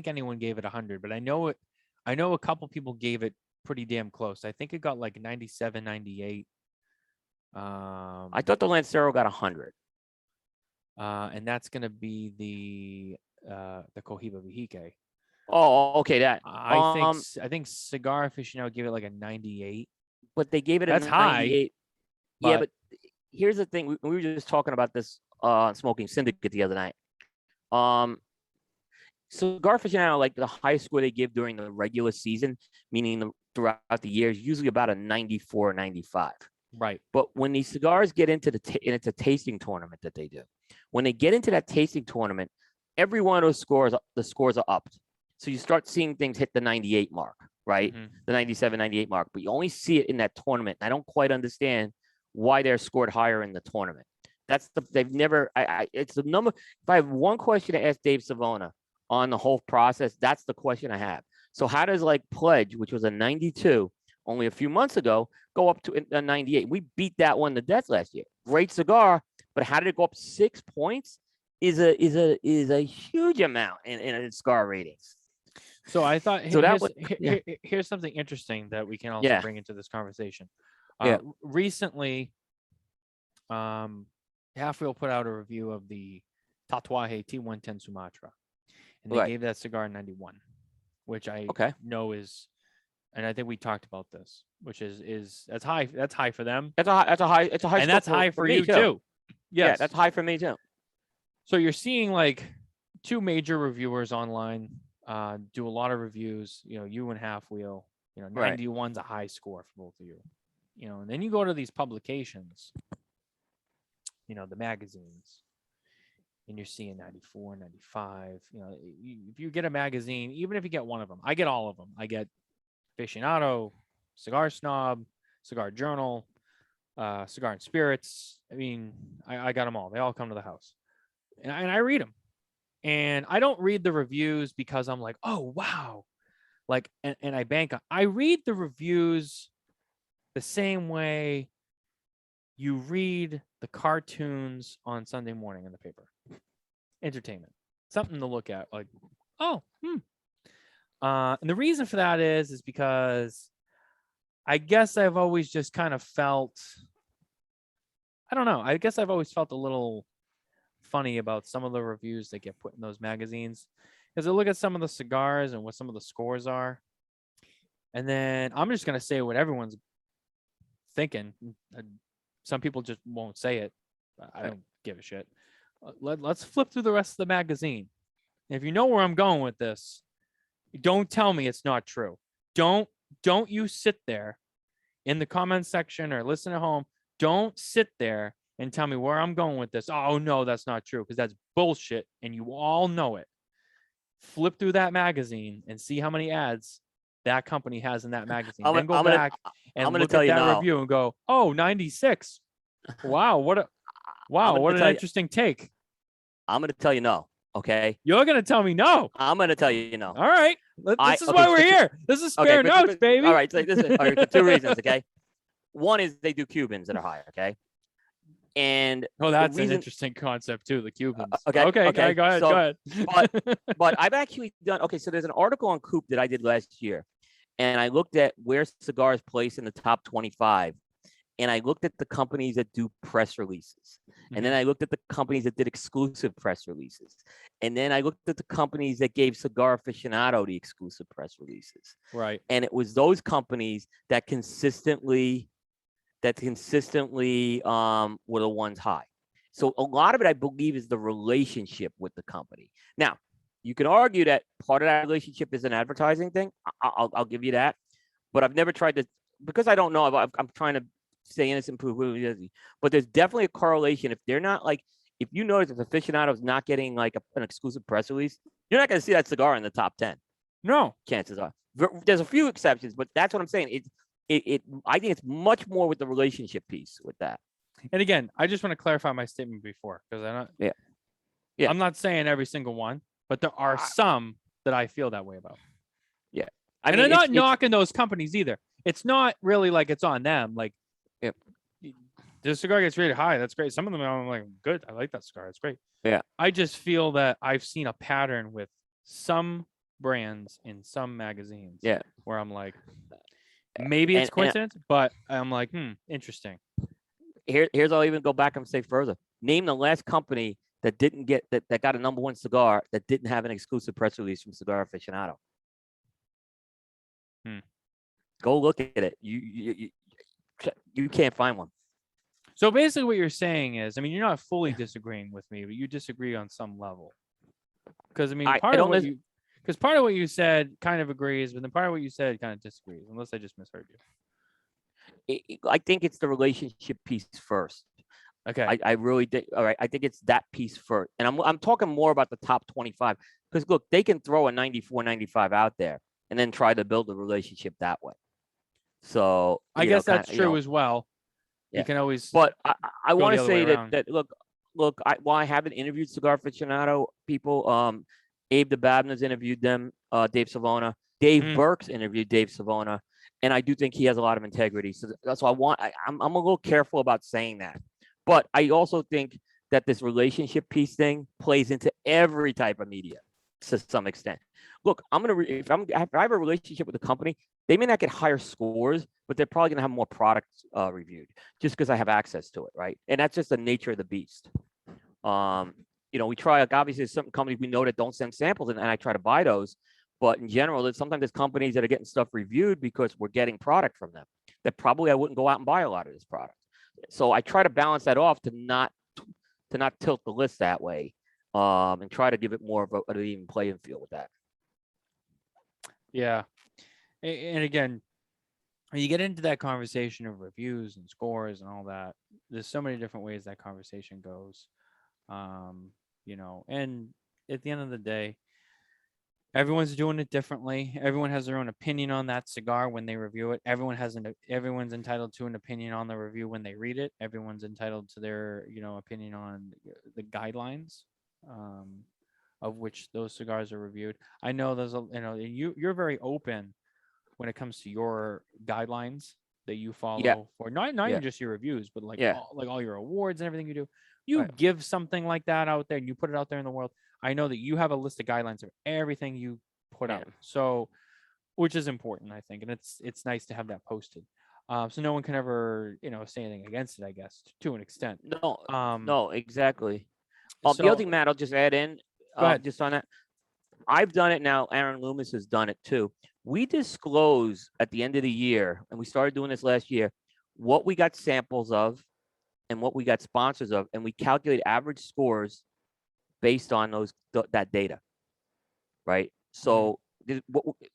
anyone gave it 100, but I know a couple people gave it pretty damn close. I think it got like 97, 98. I thought the Lancero got 100. And that's gonna be the Cohiba Vihique. Oh, okay, that. I think Cigar Aficionado gave it like a 98. But they gave it That's a 98. High. Yeah, but here's the thing. We were just talking about this Smoking Syndicate the other night. Cigar Aficionado, like, the highest score they give during the regular season, meaning throughout the year, is usually about a 94, 95. Right. But when these cigars get into and it's a tasting tournament that they do, when they get into that tasting tournament, every one of those scores, the scores are upped. So you start seeing things hit the 98 mark, right? Mm-hmm. The 97, 98 mark, but you only see it in that tournament. I don't quite understand why they're scored higher in the tournament. They've never, it's the number. If I have one question to ask Dave Savona on the whole process, that's the question I have. So how does, like, Pledge, which was a 92 only a few months ago, go up to a 98? We beat that one to death last year. Great cigar, but how did it go up 6 points? Is a huge amount in cigar ratings. So I thought, here's something interesting that we can also bring into this conversation. Recently, Half Wheel put out a review of the Tatuaje T110 Sumatra, and they gave that cigar 91. which I Okay. know is, and I think we talked about this, which is that's high. That's high for them, It's a high and score that's high for me you too. Yeah, Yes. that's high for me too. So you're seeing like two major reviewers online do a lot of reviews. You and Half Wheel. Right. 91's a high score for both of you. And then you go to these publications, the magazines, and you're seeing 94, 95. If you get a magazine, even if you get one of them, I get all of them. I get Aficionado, Cigar Snob, Cigar Journal, Cigar and Spirits. I mean, I got them all. They all come to the house, and I read them. And I don't read the reviews because I'm like, oh wow, like, and I bank on. I read the reviews the same way you read the cartoons on Sunday morning in the paper. Entertainment, something to look at. Like, oh, and the reason for that is because I guess I've always just kind of felt, I don't know. I guess I've always felt a little funny about some of the reviews that get put in those magazines, because I look at some of the cigars and what some of the scores are, and then I'm just gonna say what everyone's thinking. Some people just won't say it. I don't give a shit. Let's flip through the rest of the magazine. And if you know where I'm going with this, don't tell me it's not true. Don't you sit there in the comment section or listen at home. Don't sit there and tell me where I'm going with this. Oh no, that's not true, because that's bullshit, and you all know it. Flip through that magazine and see how many ads that company has in that magazine. Then go back and look at that review and go, oh, 96. Wow, what an interesting take. I'm going to tell you no. Okay. You're going to tell me no. I'm going to tell you no. All right. This is why we're here. This is spare notes, baby. All right. So this is for two reasons. Okay. One is they do Cubans that are higher. Okay. And that's an interesting concept too. The Cubans. Okay. Go ahead. But I've actually done. Okay. So there's an article on Coupe that I did last year, and I looked at where cigars place in the top 25. And I looked at the companies that do press releases. And then I looked at the companies that did exclusive press releases. And then I looked at the companies that gave Cigar Aficionado the exclusive press releases. Right. And it was those companies that consistently were the ones high. So a lot of it, I believe, is the relationship with the company. Now, you can argue that part of that relationship is an advertising thing. I'll give you that. But I've never tried to, because I don't know. I'm trying to stay innocent, but there's definitely a correlation. If they're not like, if you notice if Aficionado is not getting like an exclusive press release, you're not going to see that cigar in the top 10. No, chances are. There's a few exceptions, but that's what I'm saying. I think it's much more with the relationship piece with that. And again, I just want to clarify my statement before, because I'm not saying every single one, but there are some that I feel that way about. Yeah, and I'm not knocking those companies either. It's not really like it's on them. Like, the cigar gets rated high. That's great. Some of them I'm like, good. I like that cigar. It's great. Yeah. I just feel that I've seen a pattern with some brands in some magazines. Yeah. Where I'm like, maybe it's coincidence, but I'm like, interesting. Here's I'll even go back and say further. Name the last company that didn't get that got a #1 cigar that didn't have an exclusive press release from Cigar Aficionado. Go look at it. You can't find one. So basically what you're saying is, I mean, you're not fully disagreeing with me, but you disagree on some level. Because, I mean, part of what you said kind of agrees, but then part of what you said kind of disagrees, unless I just misheard you. I think it's the relationship piece first. Okay. I really think, all right, I think it's that piece first. And I'm talking more about the top 25. Because, look, they can throw a 94, 95 out there and then try to build a relationship that way. So I guess that's true as well. Yeah. You can always. But I want to say that look, while I haven't interviewed Cigar Aficionado people, Abe DeBabna's interviewed them, Dave Savona, Dave Burke's interviewed Dave Savona, and I do think he has a lot of integrity. So that's why I'm a little careful about saying that. But I also think that this relationship piece thing plays into every type of media to some extent. Look, if I have a relationship with a company, they may not get higher scores, but they're probably going to have more products reviewed just because I have access to it, right? And that's just the nature of the beast. We try, like, obviously, some companies we know that don't send samples, and I try to buy those. But in general, sometimes there's companies that are getting stuff reviewed because we're getting product from them that probably I wouldn't go out and buy a lot of this product. So I try to balance that off to not tilt the list that way, and try to give it more of an even playing field with that. Yeah. And again, when you get into that conversation of reviews and scores and all that, there's so many different ways that conversation goes. And at the end of the day, everyone's doing it differently. Everyone has their own opinion on that cigar when they review it. Everyone's entitled to an opinion on the review when they read it. Everyone's entitled to their, opinion on the guidelines, of which those cigars are reviewed. I know you're very open when it comes to your guidelines that you follow for not Yeah. even just your reviews, but Yeah. all your awards and everything you do. You Right. give something like that out there and you put it out there in the world. I know that you have a list of guidelines of everything you put Yeah. out. So, which is important, I think, and it's nice to have that posted. So no one can ever, say anything against it, I guess, to an extent. No, exactly. The other So thing, Matt, I'll just add in, go ahead. just on that. I've done it now. Aaron Loomis has done it too. We disclose at the end of the year, and we started doing this last year, what we got samples of and what we got sponsors of, and we calculate average scores based on that data, right? So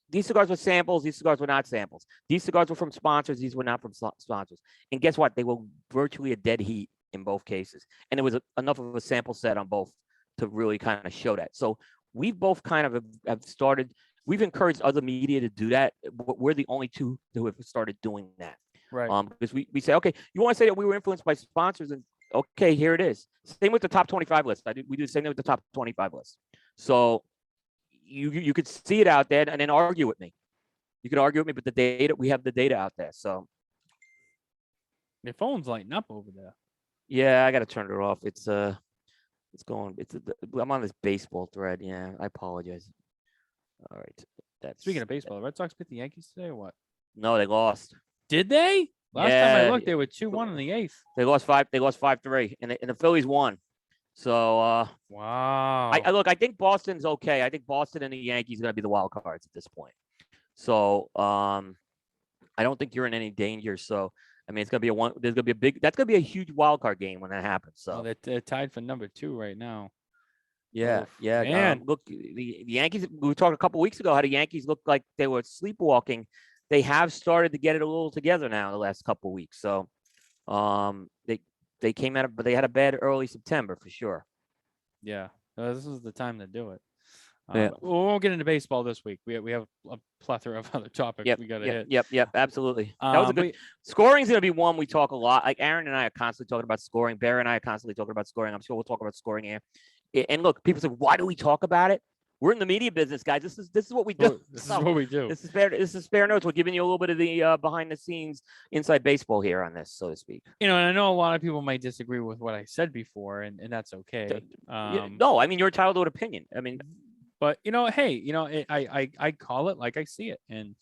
these cigars were samples. These cigars were not samples. These cigars were from sponsors. These were not from sponsors. And guess what? They were virtually a dead heat in both cases. And there was enough of a sample set on both to really kind of show that. So we've both kind of have started. We've encouraged other media to do that. But we're the only two who have started doing that. Right. Because we say, okay, you want to say that we were influenced by sponsors, and okay, here it is. Same with the top 25 list. We do the same thing with the top 25 list. So you could see it out there and then argue with me. You could argue with me, but we have the data out there. So your phone's lighting up over there. Yeah, I got to turn it off. I'm on this baseball thread. Yeah, I apologize. All right. Speaking of baseball, the Red Sox beat the Yankees today or what? No, they lost. Did they? Last time I looked, they were 2-1 in the eighth. They lost 5-3, and the Phillies won. So wow. I think Boston's okay. I think Boston and the Yankees are going to be the wild cards at this point. So I don't think you're in any danger. So I mean, it's going to be that's going to be a huge wild card game when that happens. So they're tied for number 2 right now. Yeah, Oof, yeah. Man. Look, the Yankees. We talked a couple weeks ago how the Yankees looked like they were sleepwalking. They have started to get it a little together now in the last couple of weeks. So, they came out, but they had a bad early September for sure. Yeah, this is the time to do it. Yeah. We won't get into baseball this week. We have a plethora of other topics we got to hit. Yep. Absolutely. That was a good. Scoring's gonna be one we talk a lot. Like Aaron and I are constantly talking about scoring. Bear and I are constantly talking about scoring. I'm sure we'll talk about scoring here. And look, people say, why do we talk about it? We're in the media business, guys. This is what we do. This is what we do. This is fair notes. We're giving you a little bit of the behind the scenes inside baseball here on this, so to speak. And I know a lot of people might disagree with what I said before, and that's okay. No, I mean, you're entitled to an opinion. I mean, but hey, I call it like I see it, and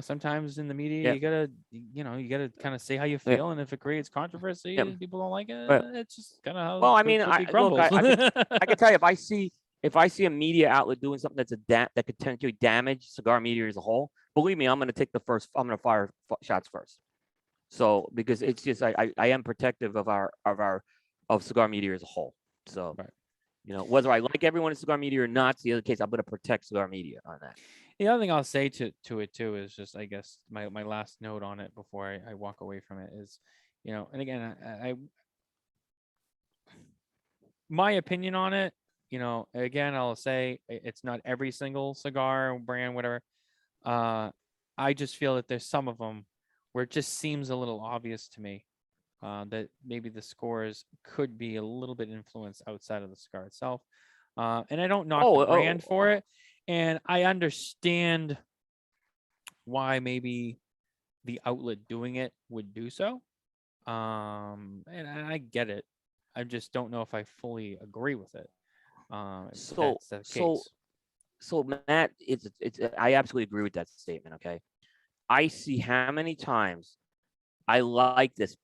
sometimes in the media you gotta kind of say how you feel, and if it creates controversy and people don't like it, it's just kind of how. Well, I mean, I can tell you if I see a media outlet doing something that could potentially damage cigar media as a whole, believe me, I'm going to fire shots first. So because it's just I am protective of cigar media as a whole. So whether I like everyone in cigar media or not, it's the other case. I'm going to protect cigar media on that. The other thing I'll say to it too is just, I guess, my last note on it before I walk away from it is, and again, my opinion on it, again, I'll say it's not every single cigar brand, whatever. I just feel that there's some of them where it just seems a little obvious to me that maybe the scores could be a little bit influenced outside of the cigar itself. And I don't knock the brand for it. And I understand why maybe the outlet doing it would do so. And I get it. I just don't know if I fully agree with it. So Matt, I absolutely agree with that statement. Okay. I see how many times I like this.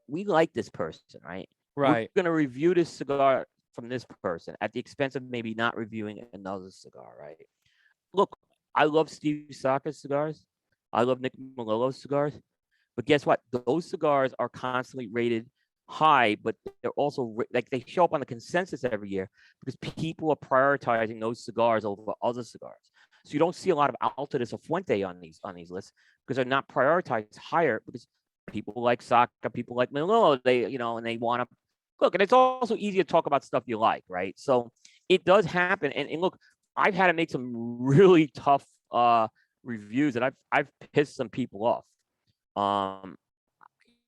We like this person, right? Right. We're going to review this cigar from this person at the expense of maybe not reviewing another cigar, right? Look, I love Steve Saka's cigars. I love Nick Malolo's cigars. But guess what? Those cigars are constantly rated high, but they're also like they show up on the consensus every year because people are prioritizing those cigars over other cigars. So you don't see a lot of Altadis or Fuente on these lists because they're not prioritized higher because people like Saka, people like Malolo, and they want to look. And it's also easy to talk about stuff you like, right? So it does happen. And look, I've had to make some really tough reviews, and I've pissed some people off. And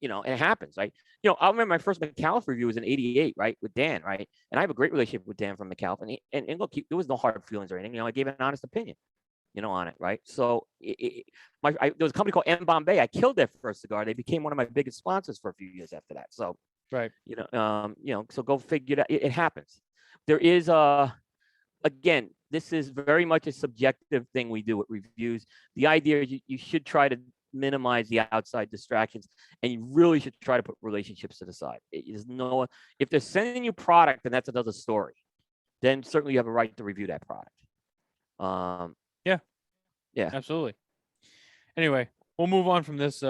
it happens, right? I remember my first McAuliffe review was in '88, right, with Dan, right? And I have a great relationship with Dan from McAuliffe, and look, there was no hard feelings or anything. I gave an honest opinion, on it, right? So there was a company called M Bombay. I killed their first cigar. They became one of my biggest sponsors for a few years after that. So, Right. So go figure it out. It happens. There is again, this is very much a subjective thing we do with reviews. The idea is you should try to minimize the outside distractions, and you really should try to put relationships to the side. If they're sending you product, then that's another story. Then certainly you have a right to review that product. Yeah. Absolutely. Anyway, we'll move on from this.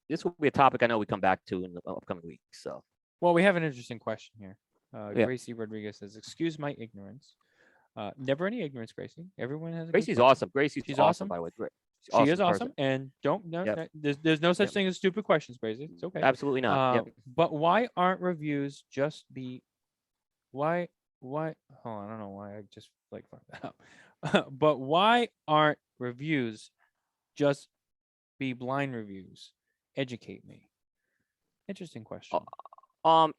This will be a topic I know we come back to in the upcoming weeks. So, well, we have an interesting question here. Yeah. Gracie Rodriguez says, "Excuse my ignorance." Never any ignorance, Gracie. Everyone has a good Gracie's question. awesome. She's awesome, by the way. Great. She is awesome, and Yep. there's no such Yep. thing as stupid questions, Gracie. It's okay. Absolutely not. Yep. But why aren't reviews just be? Why? Hold on, I don't know why I just like fucked that up. But why aren't reviews just be blind reviews? Educate me. Interesting question.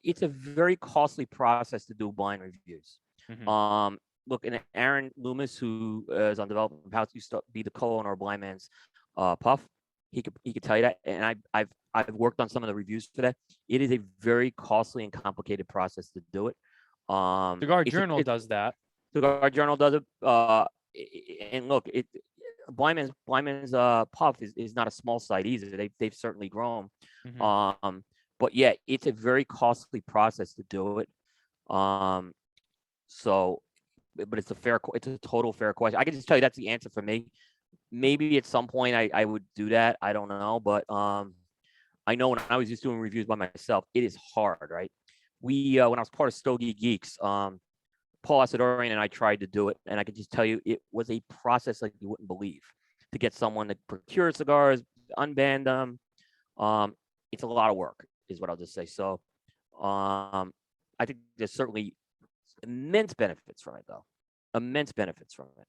It's a very costly process to do blind reviews. Mhm. Look, and Aaron Loomis, who is on Development House, used to be the co-owner of Blind Man's Puff. He could tell you that, and I've worked on some of the reviews for that. It is a very costly and complicated process to do it. Cigar Journal does that. Cigar Journal does it. And look, Blind Man's Puff is not a small site either. They've certainly grown. Mhm. But yeah, it's a very costly process to do it. So, but it's a total fair question. I can just tell you that's the answer for me. Maybe at some point I would do that. I don't know, but I know when I was just doing reviews by myself, it is hard, right? When I was part of Stogie Geeks, Paul Asadorian and I tried to do it, and I can just tell you it was a process like you wouldn't believe to get someone to procure cigars, unban them. It's a lot of work, is what I'll just say. So, I think there's certainly immense benefits from it, though. Immense benefits from it.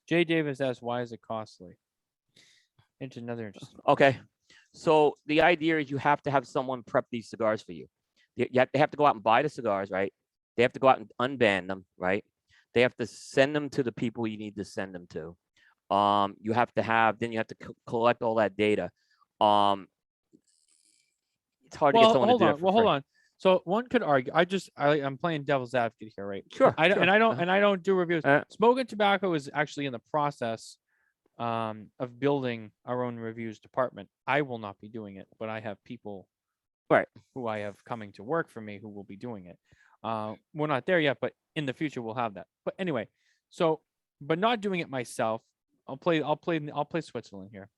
Jay Davis asks, "Why is it costly?" Another interesting. Okay, so the idea is you have to have someone prep these cigars for you. They have to go out and buy the cigars, right? They have to go out and unban them, right? They have to send them to the people you need to send them to. You have to collect all that data. It's hard to get someone to do that for free. Hold on. So one could argue. I'm playing devil's advocate here, right? Sure. I sure. don't do reviews. Smoking Tobacco is actually in the process of building our own reviews department. I will not be doing it, but I have people, right, who I have coming to work for me who will be doing it. We're not there yet, but in the future we'll have that. But anyway, but not doing it myself. I'll play Switzerland here.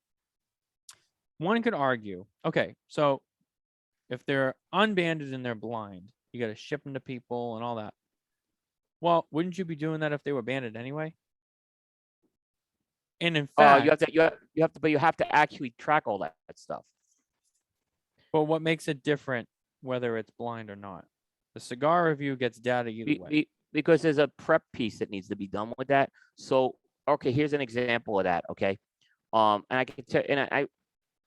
One could argue, okay, so if they're unbanded and they're blind, you got to ship them to people and all that. Well, wouldn't you be doing that if they were banded anyway? And in fact, you have to actually track all that stuff. But what makes it different whether it's blind or not? The cigar review gets data either way. Because there's a prep piece that needs to be done with that. So, okay, here's an example of that. Okay, and I can tell, and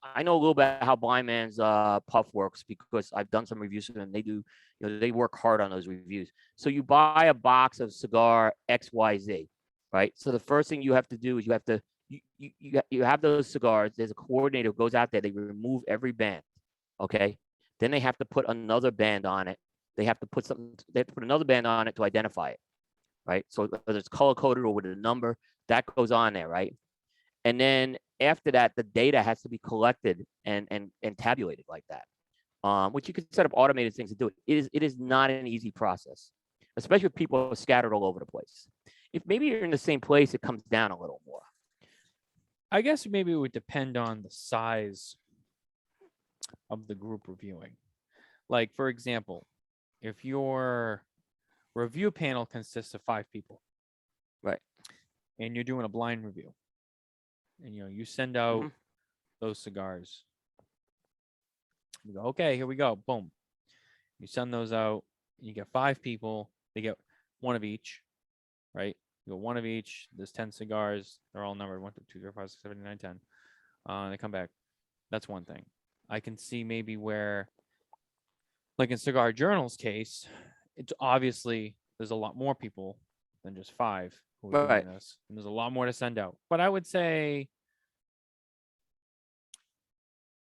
I know a little bit how Blind Man's Puff works because I've done some reviews for them. They do, they work hard on those reviews. So you buy a box of cigar XYZ, right? So the first thing you have to do is you have those cigars. There's a coordinator who goes out there. They remove every band. Okay, then they have to put another band on it. They have to put another band on it to identify it, right? So whether it's color coded or with a number, that goes on there, right? And then after that, the data has to be collected and tabulated like that, which you could set up automated things to do it. It is not an easy process, especially if people are scattered all over the place. if maybe you're in the same place, it comes down a little more. I guess maybe it would depend on the size of the group reviewing. Like, for example, if your review panel consists of 5 people, Right. and you're doing a blind review, and you send out those cigars, you go, okay, here we go, boom. You send those out, you get 5 people, they get one of each, right? You go one of each. There's 10 cigars. They're all numbered 1, 2, 3, 4, 5, 6, 7, 8, 9, 10. They come back. That's one thing. I can see maybe where, like in Cigar Journal's case, it's obviously there's a lot more people than just 5 who are Right. doing this, and there's a lot more to send out. But I would say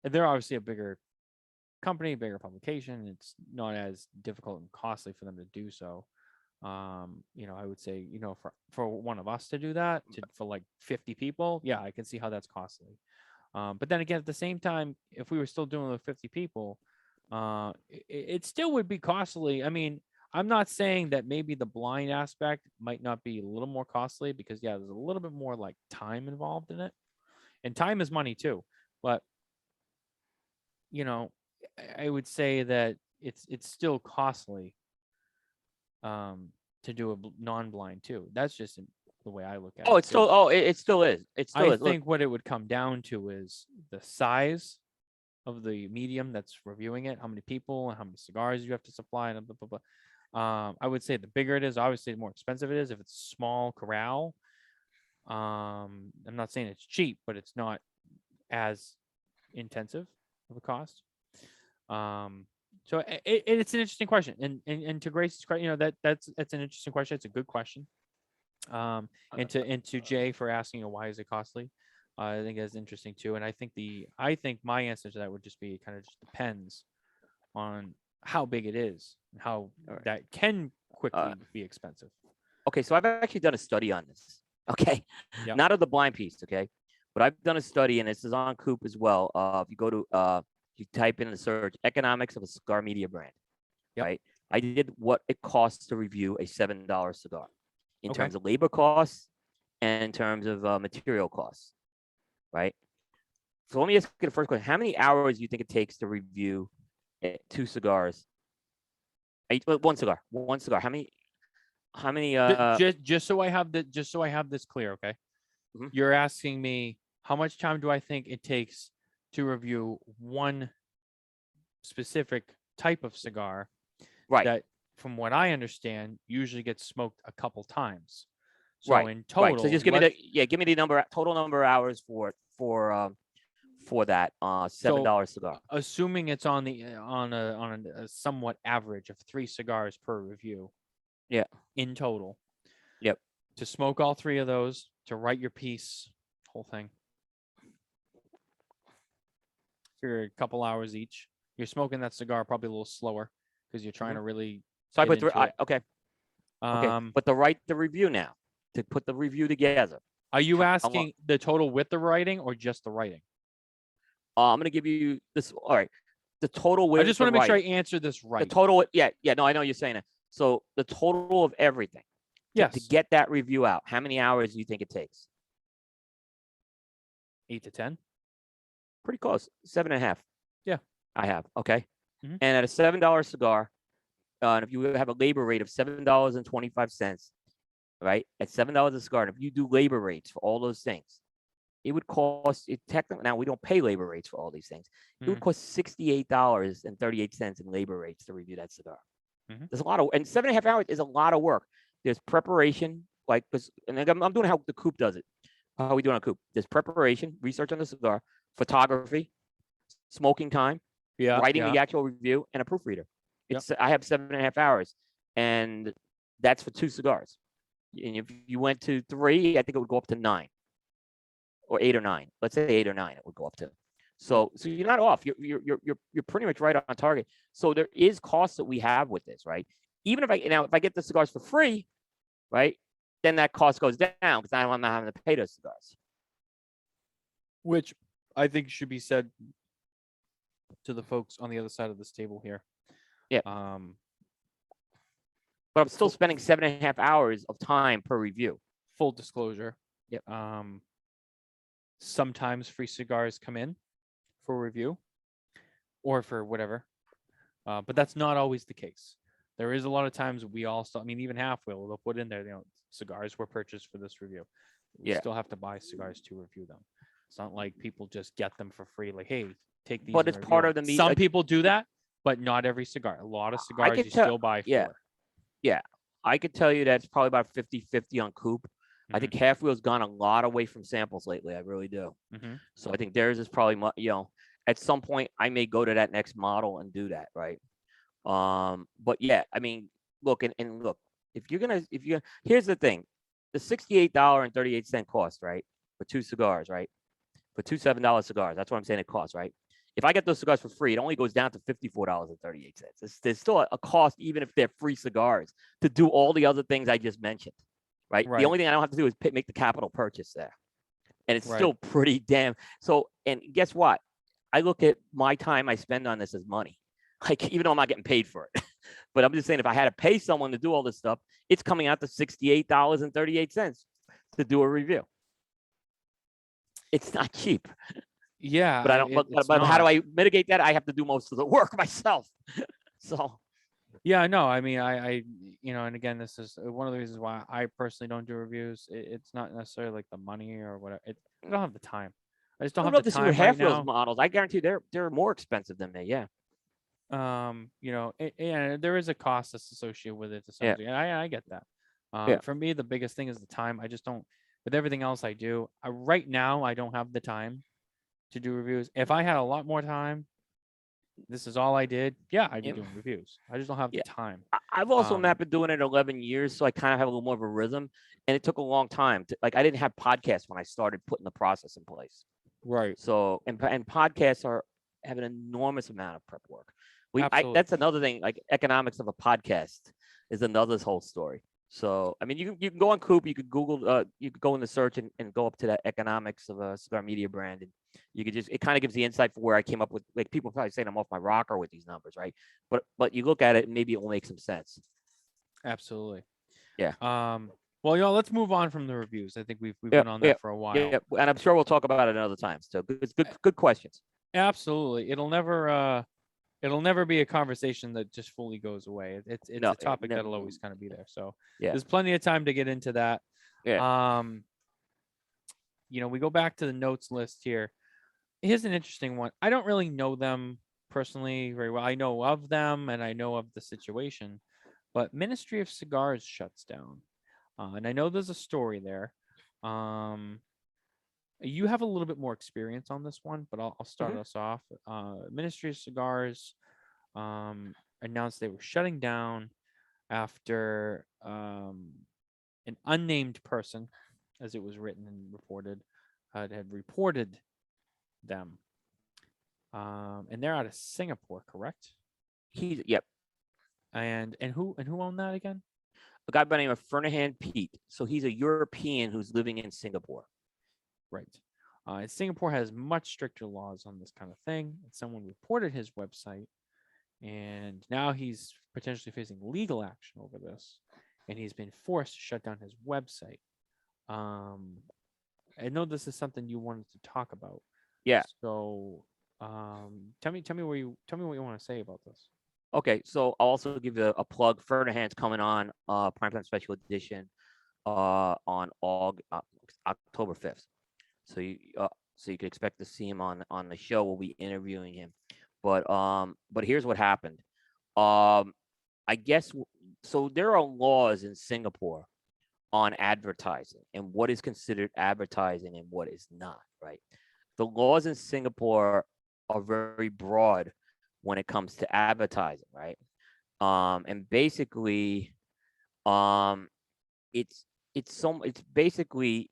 they're obviously a bigger company, bigger publication. It's not as difficult and costly for them to do so. I would say, for one of us to do that for like 50 people, yeah, I can see how that's costly. But then again, at the same time, if we were still doing it with 50 people, it still would be costly. I mean, I'm not saying that maybe the blind aspect might not be a little more costly because, yeah, there's a little bit more like time involved in it, and time is money too. But I would say that it's still costly to do a non-blind too. That's just the way I look at it. Oh, it's still. Oh, it still is. It still I is. Look, think what it would come down to is the size of the medium that's reviewing it, how many people and how many cigars you have to supply, and blah, blah, blah. I would say the bigger it is, obviously the more expensive it is. If it's a small corral, I'm not saying it's cheap, but it's not as intensive of a cost. So it's an interesting question, and to Grace's question, that's an interesting question. It's a good question. And to Jay for asking, why is it costly? I think that's interesting too. And I think my answer to that would just be, it kind of just depends on how big it is and how that can quickly be expensive. Okay, so I've actually done a study on this. Okay, Yep. Not of the blind piece. Okay, but I've done a study, and this is on Coupe as well. If you go to you type in the search economics of a cigar media brand, Yep. right? I did what it costs to review a $7 cigar in Okay. terms of labor costs and in terms of material costs, right? So let me ask you the first question: how many hours do you think it takes to review 2 cigars? One cigar. How many? How many? Just so I have this clear, okay? Mhm. You're asking me how much time do I think it takes to review one specific type of cigar Right. that, from what I understand, usually gets smoked a couple times. So Right. in total, Right. So just give me the total number of hours for that $7 cigar. Assuming it's on a somewhat average of 3 cigars per review. Yeah. In total. Yep. To smoke all 3 of those, to write your piece, whole thing. For a couple hours each. You're smoking that cigar probably a little slower because you're trying to really. So I get put into it. okay. Okay. But to write the review now, to put the review together. Are you asking the total with the writing or just the writing? I'm gonna give you this. All right. The total with. I just want to make sure I answer this right. The total. Yeah. No, I know you're saying that. So the total of everything. Yes. To get that review out, how many hours do you think it takes? 8 to 10. Pretty close. 7.5. Yeah. I have. Okay. Mhm. And at a $7 cigar, and if you have a labor rate of $7.25, right? At $7 a cigar, and if you do labor rates for all those things, it would cost it technically. Now we don't pay labor rates for all these things. It would cost $68.38 in labor rates to review that cigar. There's a lot of, and 7.5 hours is a lot of work. There's preparation, and I'm doing how the Coupe does it. How we do it on Coupe. There's preparation, research on the cigar, photography, smoking time, writing the actual review, and a proofreader. I have 7.5 hours, and that's for 2 cigars. And if you went to 3, I think it would go up to 9, or 8 or 9. Let's say 8 or 9, it would go up to. So you're not off. You're pretty much right on target. So there is costs that we have with this, right? Even if I get the cigars for free, right, then that cost goes down because now I'm not having to pay those cigars. Which I think should be said to the folks on the other side of this table here. Yeah. but I'm still spending 7.5 hours of time per review. Full disclosure. Yep. Sometimes free cigars come in for review or for whatever, but that's not always the case. There is a lot of times we also, I mean, even Half Wheel, they'll put in there, cigars were purchased for this review. We Yeah. still have to buy cigars to review them. It's not like people just get them for free. Like, hey, take these. But and it's review part them. of the meat. Some Like, people do that, but not every cigar. A lot of cigars you still buy yeah. for. Yeah. I could tell you that's probably about 50-50 on Coupe. I think Half Wheel's gone a lot away from samples lately. I really do. So I think theirs is probably, at some point I may go to that next model and do that, right? But yeah, I mean, look, and look, here's the thing, the $68.38 cost, right, for 2 cigars, right, for 2 $7 cigars. That's what I'm saying it costs, right? If I get those cigars for free, it only goes down to $54.38. There's still a cost, even if they're free cigars, to do all the other things I just mentioned, right? The only thing I don't have to do is make the capital purchase there, and it's still pretty damn. So, and guess what? I look at my time I spend on this as money. Like, even though I'm not getting paid for it, but I'm just saying, if I had to pay someone to do all this stuff, it's coming out to $68.38 to do a review. It's not cheap. Yeah, but I don't. But how do I mitigate that? I have to do most of the work myself. So. Yeah, no, I mean, I and again, this is one of the reasons why I personally don't do reviews. It's not necessarily like the money or whatever. I don't have the time. I just don't have the time right now. Models, I guarantee they're more expensive than me. Yeah. And there is a cost that's associated with it to some degree. I get that. For me, the biggest thing is the time. I just don't. With everything else I do, right now I don't have the time to do reviews. If I had a lot more time, this is all I did. Yeah, I'd be doing reviews. I just don't have the time. I've also not been doing it 11 years, so I kind of have a little more of a rhythm. And it took a long time. I didn't have podcasts when I started putting the process in place. Right. So, and podcasts have an enormous amount of prep work. That's another thing. Like, economics of a podcast is another whole story. So, I mean, you can go on Coupe, you could Google, you could go in the search and go up to that economics of a cigar media brand, and you could it kind of gives the insight for where I came up with. Like, people probably saying I'm off my rocker with these numbers, right? But you look at it and maybe it will make some sense. Absolutely. Yeah. Well, let's move on from the reviews. I think we've been on that for a while. Yeah, and I'm sure we'll talk about it another time. So good questions. Absolutely. It'll never be a conversation that just fully goes away. It's a topic that'll always kind of be there. So there's plenty of time to get into that. Yeah. We go back to the notes list here. Here's an interesting one. I don't really know them personally very well. I know of them and I know of the situation, but Ministry of Cigars shuts down. And I know there's a story there. You have a little bit more experience on this one, but I'll start us off. Ministry of Cigars announced they were shutting down after an unnamed person, as it was written and reported, had reported them. And they're out of Singapore, correct? Yep. And who owned that again? A guy by the name of Ferdinand Pete. So he's a European who's living in Singapore. Right. And Singapore has much stricter laws on this kind of thing. And someone reported his website, and now he's potentially facing legal action over this, and he's been forced to shut down his website. I know this is something you wanted to talk about. Yeah. So, tell me what you want to say about this. Okay, so I'll also give you a plug. Ferdinand's coming on Primetime Special Edition on October 5th. So you can expect to see him on the show. We'll be interviewing him. But here's what happened. I guess so. There are laws in Singapore on advertising and what is considered advertising and what is not. Right. The laws in Singapore are very broad when it comes to advertising, right? And basically, it's basically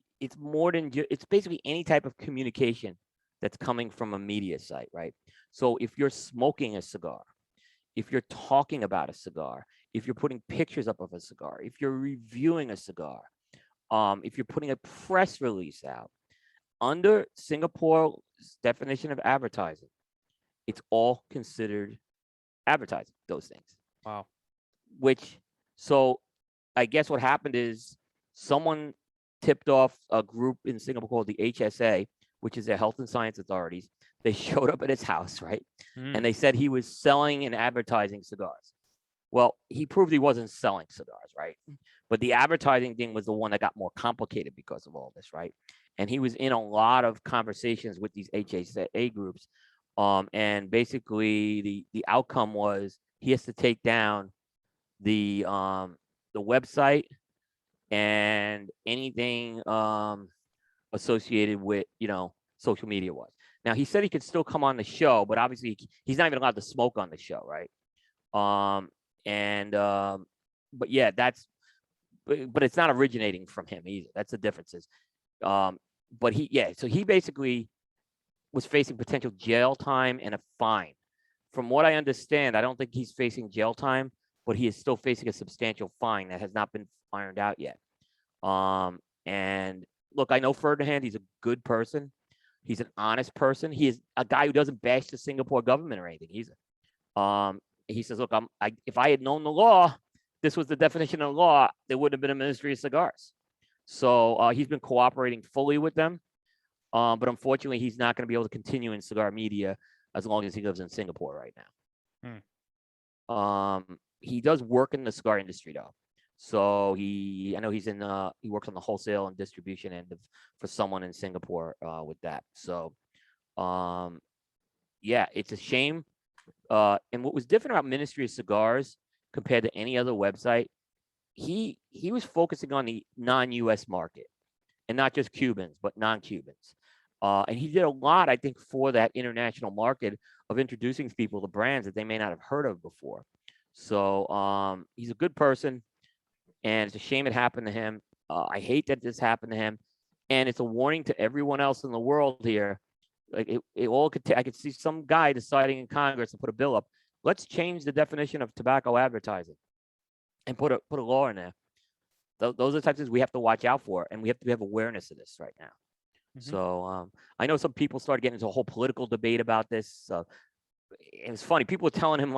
any type of communication that's coming from a media site, right? So if you're smoking a cigar, if you're talking about a cigar, if you're putting pictures up of a cigar, if you're reviewing a cigar, if you're putting a press release out, under Singapore's definition of advertising, it's all considered advertising, those things. Wow. Which So I guess what happened is someone tipped off a group in Singapore called the HSA, which is their Health and Science Authorities. They showed up at his house, right? And Mm. they said he was selling and advertising cigars. Well, he proved he wasn't selling cigars, right? But the advertising thing was the one that got more complicated because of all this, right? And he was in a lot of conversations with these HSA groups. And basically the outcome was he has to take down the website and anything associated with social media was. Now he said he could still come on the show, but obviously he's not even allowed to smoke on the show, right? Um, and but yeah, but it's not originating from him either. That's the differences. Um, but so he basically was facing potential jail time and a fine. From what I understand, I don't think he's facing jail time, but he is still facing a substantial fine that has not been ironed out yet. And look, I know Ferdinand, he's a good person. He's an honest person. He is a guy who doesn't bash the Singapore government or anything either. He says, look, if I had known the law, this was the definition of the law, there wouldn't have been a Ministry of Cigars. So he's been cooperating fully with them. But unfortunately, he's not going to be able to continue in cigar media as long as he lives in Singapore right now. He does work in the cigar industry though. So I know he works on the wholesale and distribution end for someone in Singapore with that. So, yeah, it's a shame. And what was different about Ministry of Cigars compared to any other website, he was focusing on the non-US market and not just Cubans, but non-Cubans. And he did a lot, I think, for that international market of introducing people to brands that they may not have heard of before. So he's a good person, and it's a shame it happened to him. I hate that this happened to him, and it's a warning to everyone else in the world here. Like it all could. I could see some guy deciding in Congress to put a bill up. Let's change the definition of tobacco advertising, and put a law in there. Those are the types of things we have to watch out for, and we have to have awareness of this right now. Mm-hmm. So I know some people started getting into a whole political debate about this. It was funny. People were telling him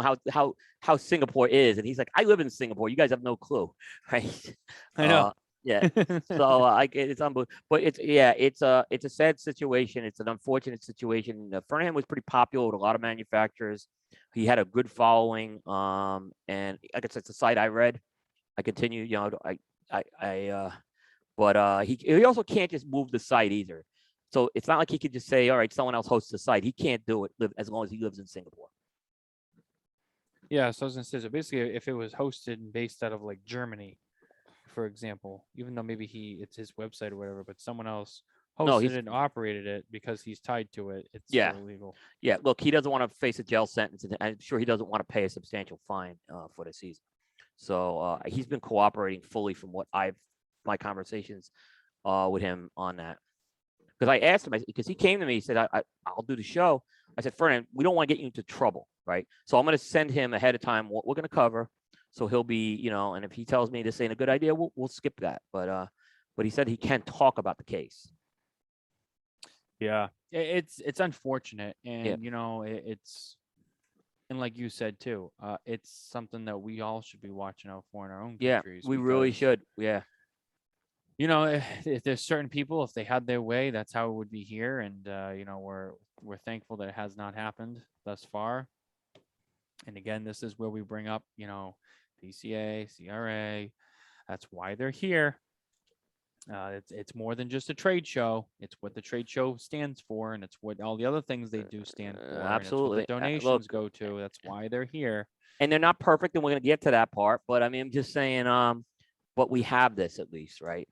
how Singapore is, and he's like, "I live in Singapore. You guys have no clue, right?" I know. Yeah. So it's unbelievable, but it's a sad situation. It's an unfortunate situation. Fernand was pretty popular with a lot of manufacturers. He had a good following. And I guess it's a site I read. I continue, but he also can't just move the site either. So it's not like he could just say, all right, someone else hosts the site. He can't do it as long as he lives in Singapore. Yeah, so I was gonna say, so basically, if it was hosted and based out of like Germany, for example, even though maybe it's his website or whatever, but someone else No, hosted and operated it because he's tied to it, it's Yeah. still illegal. Yeah, look, he doesn't want to face a jail sentence, and I'm sure he doesn't want to pay a substantial fine for the season. So he's been cooperating fully from what my conversations with him on that. Because I asked him, because he came to me, he said, I'll do the show. I said, Fernand, we don't want to get you into trouble, right? So I'm going to send him ahead of time what we're going to cover. So he'll be, and if he tells me this ain't a good idea, we'll skip that. But he said he can't talk about the case. Yeah, it's unfortunate, Yeah. and it's, and like you said too, it's something that we all should be watching out for in our own Yeah, countries. we really because, should. Yeah. if there's certain people, if they had their way, that's how it would be here, and we're thankful that it has not happened thus far. And again, this is where we bring up, PCA, CRA. That's why they're here. It's more than just a trade show. It's what the trade show stands for, and it's what all the other things they do stand for. Absolutely. And it's what the donations go to. That's why they're here. And they're not perfect, and we're going to get to that part. But I mean, I'm just saying, but we have this at least, right?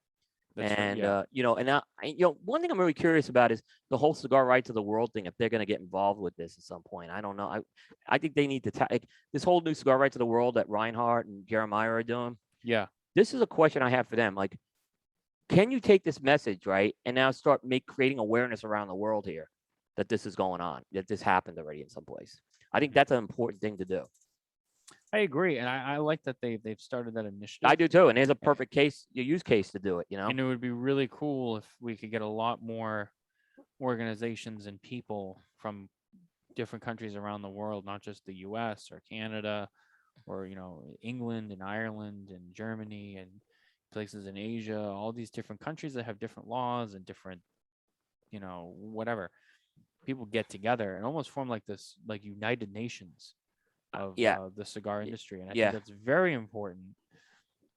That's and right, yeah. and one thing I'm really curious about is the whole cigar rights of the world thing. If they're going to get involved with this at some point, I don't know. I think they need to this whole new cigar rights of the world that Reinhardt and Jeremiah are doing. Yeah. This is a question I have for them. Like, can you take this message, right, and now start creating awareness around the world here that this is going on, that this happened already in some place? I think that's an important thing to do. I agree, and I like that they've started that initiative. I do too, and there's a perfect use case to do it. And it would be really cool if we could get a lot more organizations and people from different countries around the world, not just the U.S. or Canada or England and Ireland and Germany and places in Asia, all these different countries that have different laws and different, whatever. People get together and almost form like this, like United Nations of Yeah, the cigar industry, and I think yeah, that's very important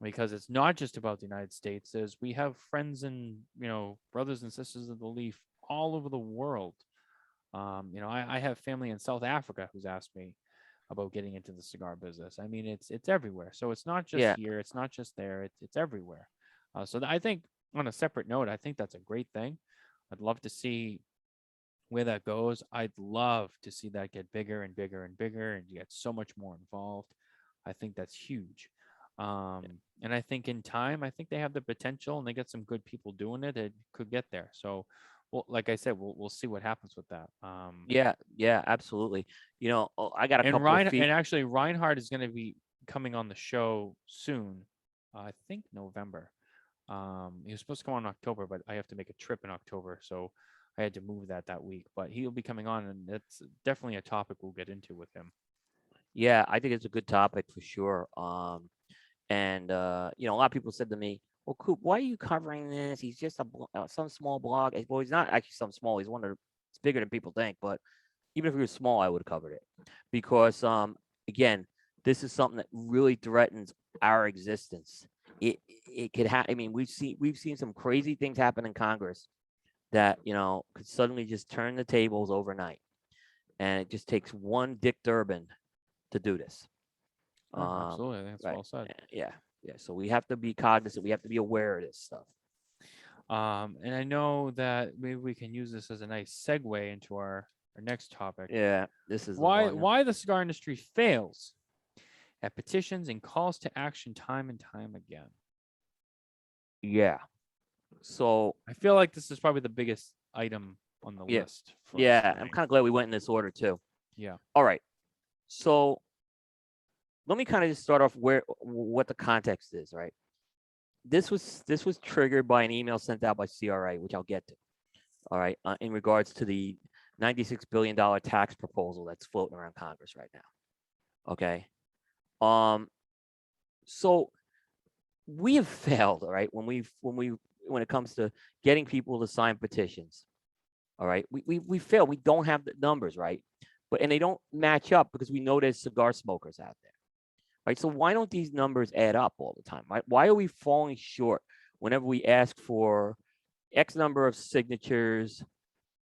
because it's not just about the United States. We have friends and brothers and sisters of the leaf all over the world. I have family in South Africa who's asked me about getting into the cigar business. I mean, it's everywhere. So it's not just yeah, here, it's not just there, it's everywhere. I think on a separate note, I think that's a great thing. I'd love to see where that goes. I'd love to see that get bigger and bigger and bigger and get so much more involved. I think that's huge. And I think in time, I think they have the potential and they get some good people doing it. It could get there. So, well, like I said, we'll see what happens with that. yeah, yeah, absolutely. I got a couple of feet. And actually Reinhardt is going to be coming on the show soon. I think November. He was supposed to come on in October, but I have to make a trip in October, so I had to move that week. But he'll be coming on, and that's definitely a topic we'll get into with him. Yeah, I think it's a good topic for sure. And a lot of people said to me, "Well, Coop, why are you covering this? He's just some small blog." Well, he's not actually some small. He's one of the, it's bigger than people think. But even if he was small, I would have covered it because, again, this is something that really threatens our existence. It could I mean, we've seen some crazy things happen in Congress that could suddenly just turn the tables overnight, and it just takes one Dick Durbin to do this. Oh, absolutely. I think that's Right. well said. Yeah. Yeah. So we have to be cognizant. We have to be aware of this stuff. And I know that maybe we can use this as a nice segue into our next topic. Yeah. This is Why the cigar industry fails at petitions and calls to action time and time again. Yeah. So I feel like this is probably the biggest item on the yeah. list for us Yeah. I'm tonight. kind of glad we went in this order too. Yeah. All right. So let me kind of just start off what the context is, right? This was triggered by an email sent out by CRA, which I'll get to. All right, in regards to the $96 billion tax proposal that's floating around Congress right now. Okay. So we have failed, all right, when it comes to getting people to sign petitions. All right, we fail. We don't have the numbers, right? And they don't match up because we know there's cigar smokers out there. Right. So why don't these numbers add up all the time? Right? Why are we falling short whenever we ask for X number of signatures?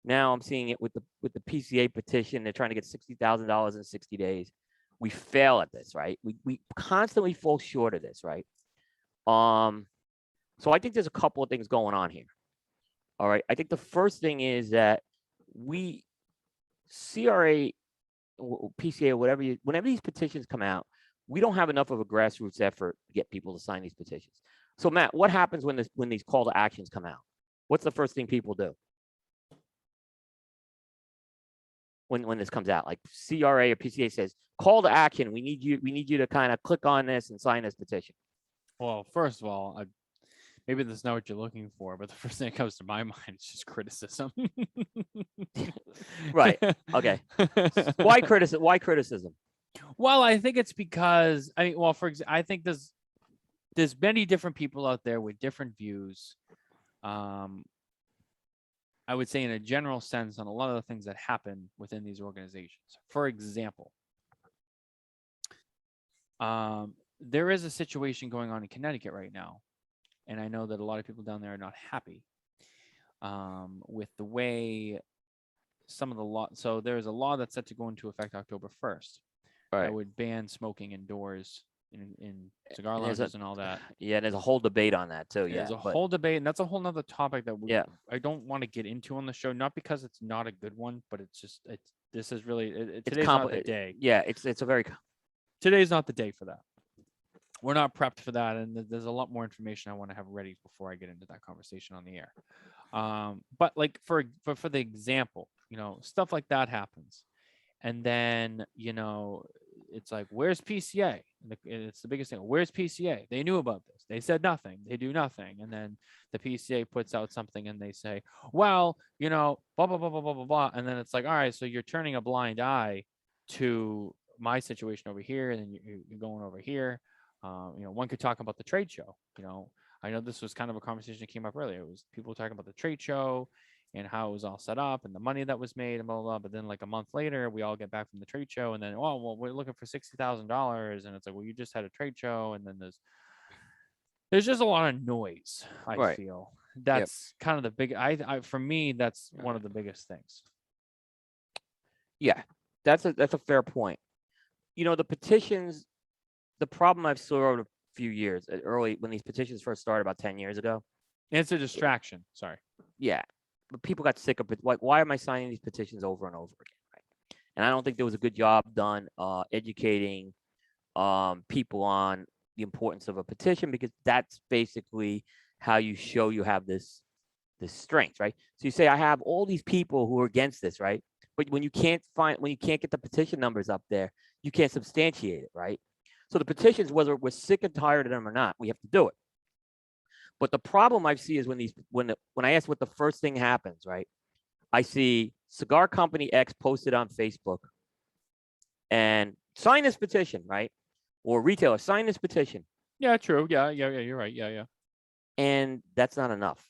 Now I'm seeing it with the PCA petition. They're trying to get $60,000 in 60 days. We fail at this, right? We constantly fall short of this, right? So I think there's a couple of things going on here. All right. I think the first thing is that we CRA, PCA, whenever these petitions come out, we don't have enough of a grassroots effort to get people to sign these petitions. So Matt, what happens when these call to actions come out? What's the first thing people do when this comes out? Like CRA or PCA says, call to action. We need you to kind of click on this and sign this petition. Well, first of all, maybe that's not what you're looking for, but the first thing that comes to my mind is just criticism. Right. Okay. Why criticism? Well, I think it's because I think there's many different people out there with different views. I would say in a general sense on a lot of the things that happen within these organizations. For example, there is a situation going on in Connecticut right now, and I know that a lot of people down there are not happy with the way some of the law. So there's a law that's set to go into effect October 1st. Right. That would ban smoking indoors in cigar lounges and all that. Yeah, there's a whole debate on that too. There's a whole debate, and that's a whole nother topic that I don't want to get into on the show. Not because it's not a good one, but this is really today's not the day. Yeah, it's a very today's not the day for that. We're not prepped for that, and there's a lot more information I want to have ready before I get into that conversation on the air. But like for the example, stuff like that happens. And then, it's like, where's PCA? It's the biggest thing. Where's PCA? They knew about this. They said nothing. They do nothing. And then the PCA puts out something and they say, well, blah, blah, blah, blah, blah, blah, blah. And then it's like, all right, so you're turning a blind eye to my situation over here, and then you're going over here. One could talk about the trade show. I know this was kind of a conversation that came up earlier. It was people talking about the trade show and how it was all set up and the money that was made and blah, blah, blah. But then like a month later, we all get back from the trade show and then, oh, well, we're looking for $60,000. And it's like, well, you just had a trade show. And then there's just a lot of noise, I Right. feel. That's kind of the big, for me, that's one of the biggest things. Yeah, that's a fair point. The petitions, the problem I've saw over a few years, early when these petitions first started about 10 years ago. It's a distraction. Sorry. Yeah, but people got sick of it. Like, why am I signing these petitions over and over again? Right? And I don't think there was a good job done educating people on the importance of a petition, because that's basically how you show you have this strength, right? So you say, I have all these people who are against this, right? But when you can't get the petition numbers up there, you can't substantiate it, right? So the petitions, whether we're sick and tired of them or not, we have to do it. But the problem I see is when I ask what the first thing happens, right? I see cigar company X posted on Facebook and sign this petition, right? Or retailer, sign this petition. Yeah, true. Yeah, you're right. Yeah. And that's not enough.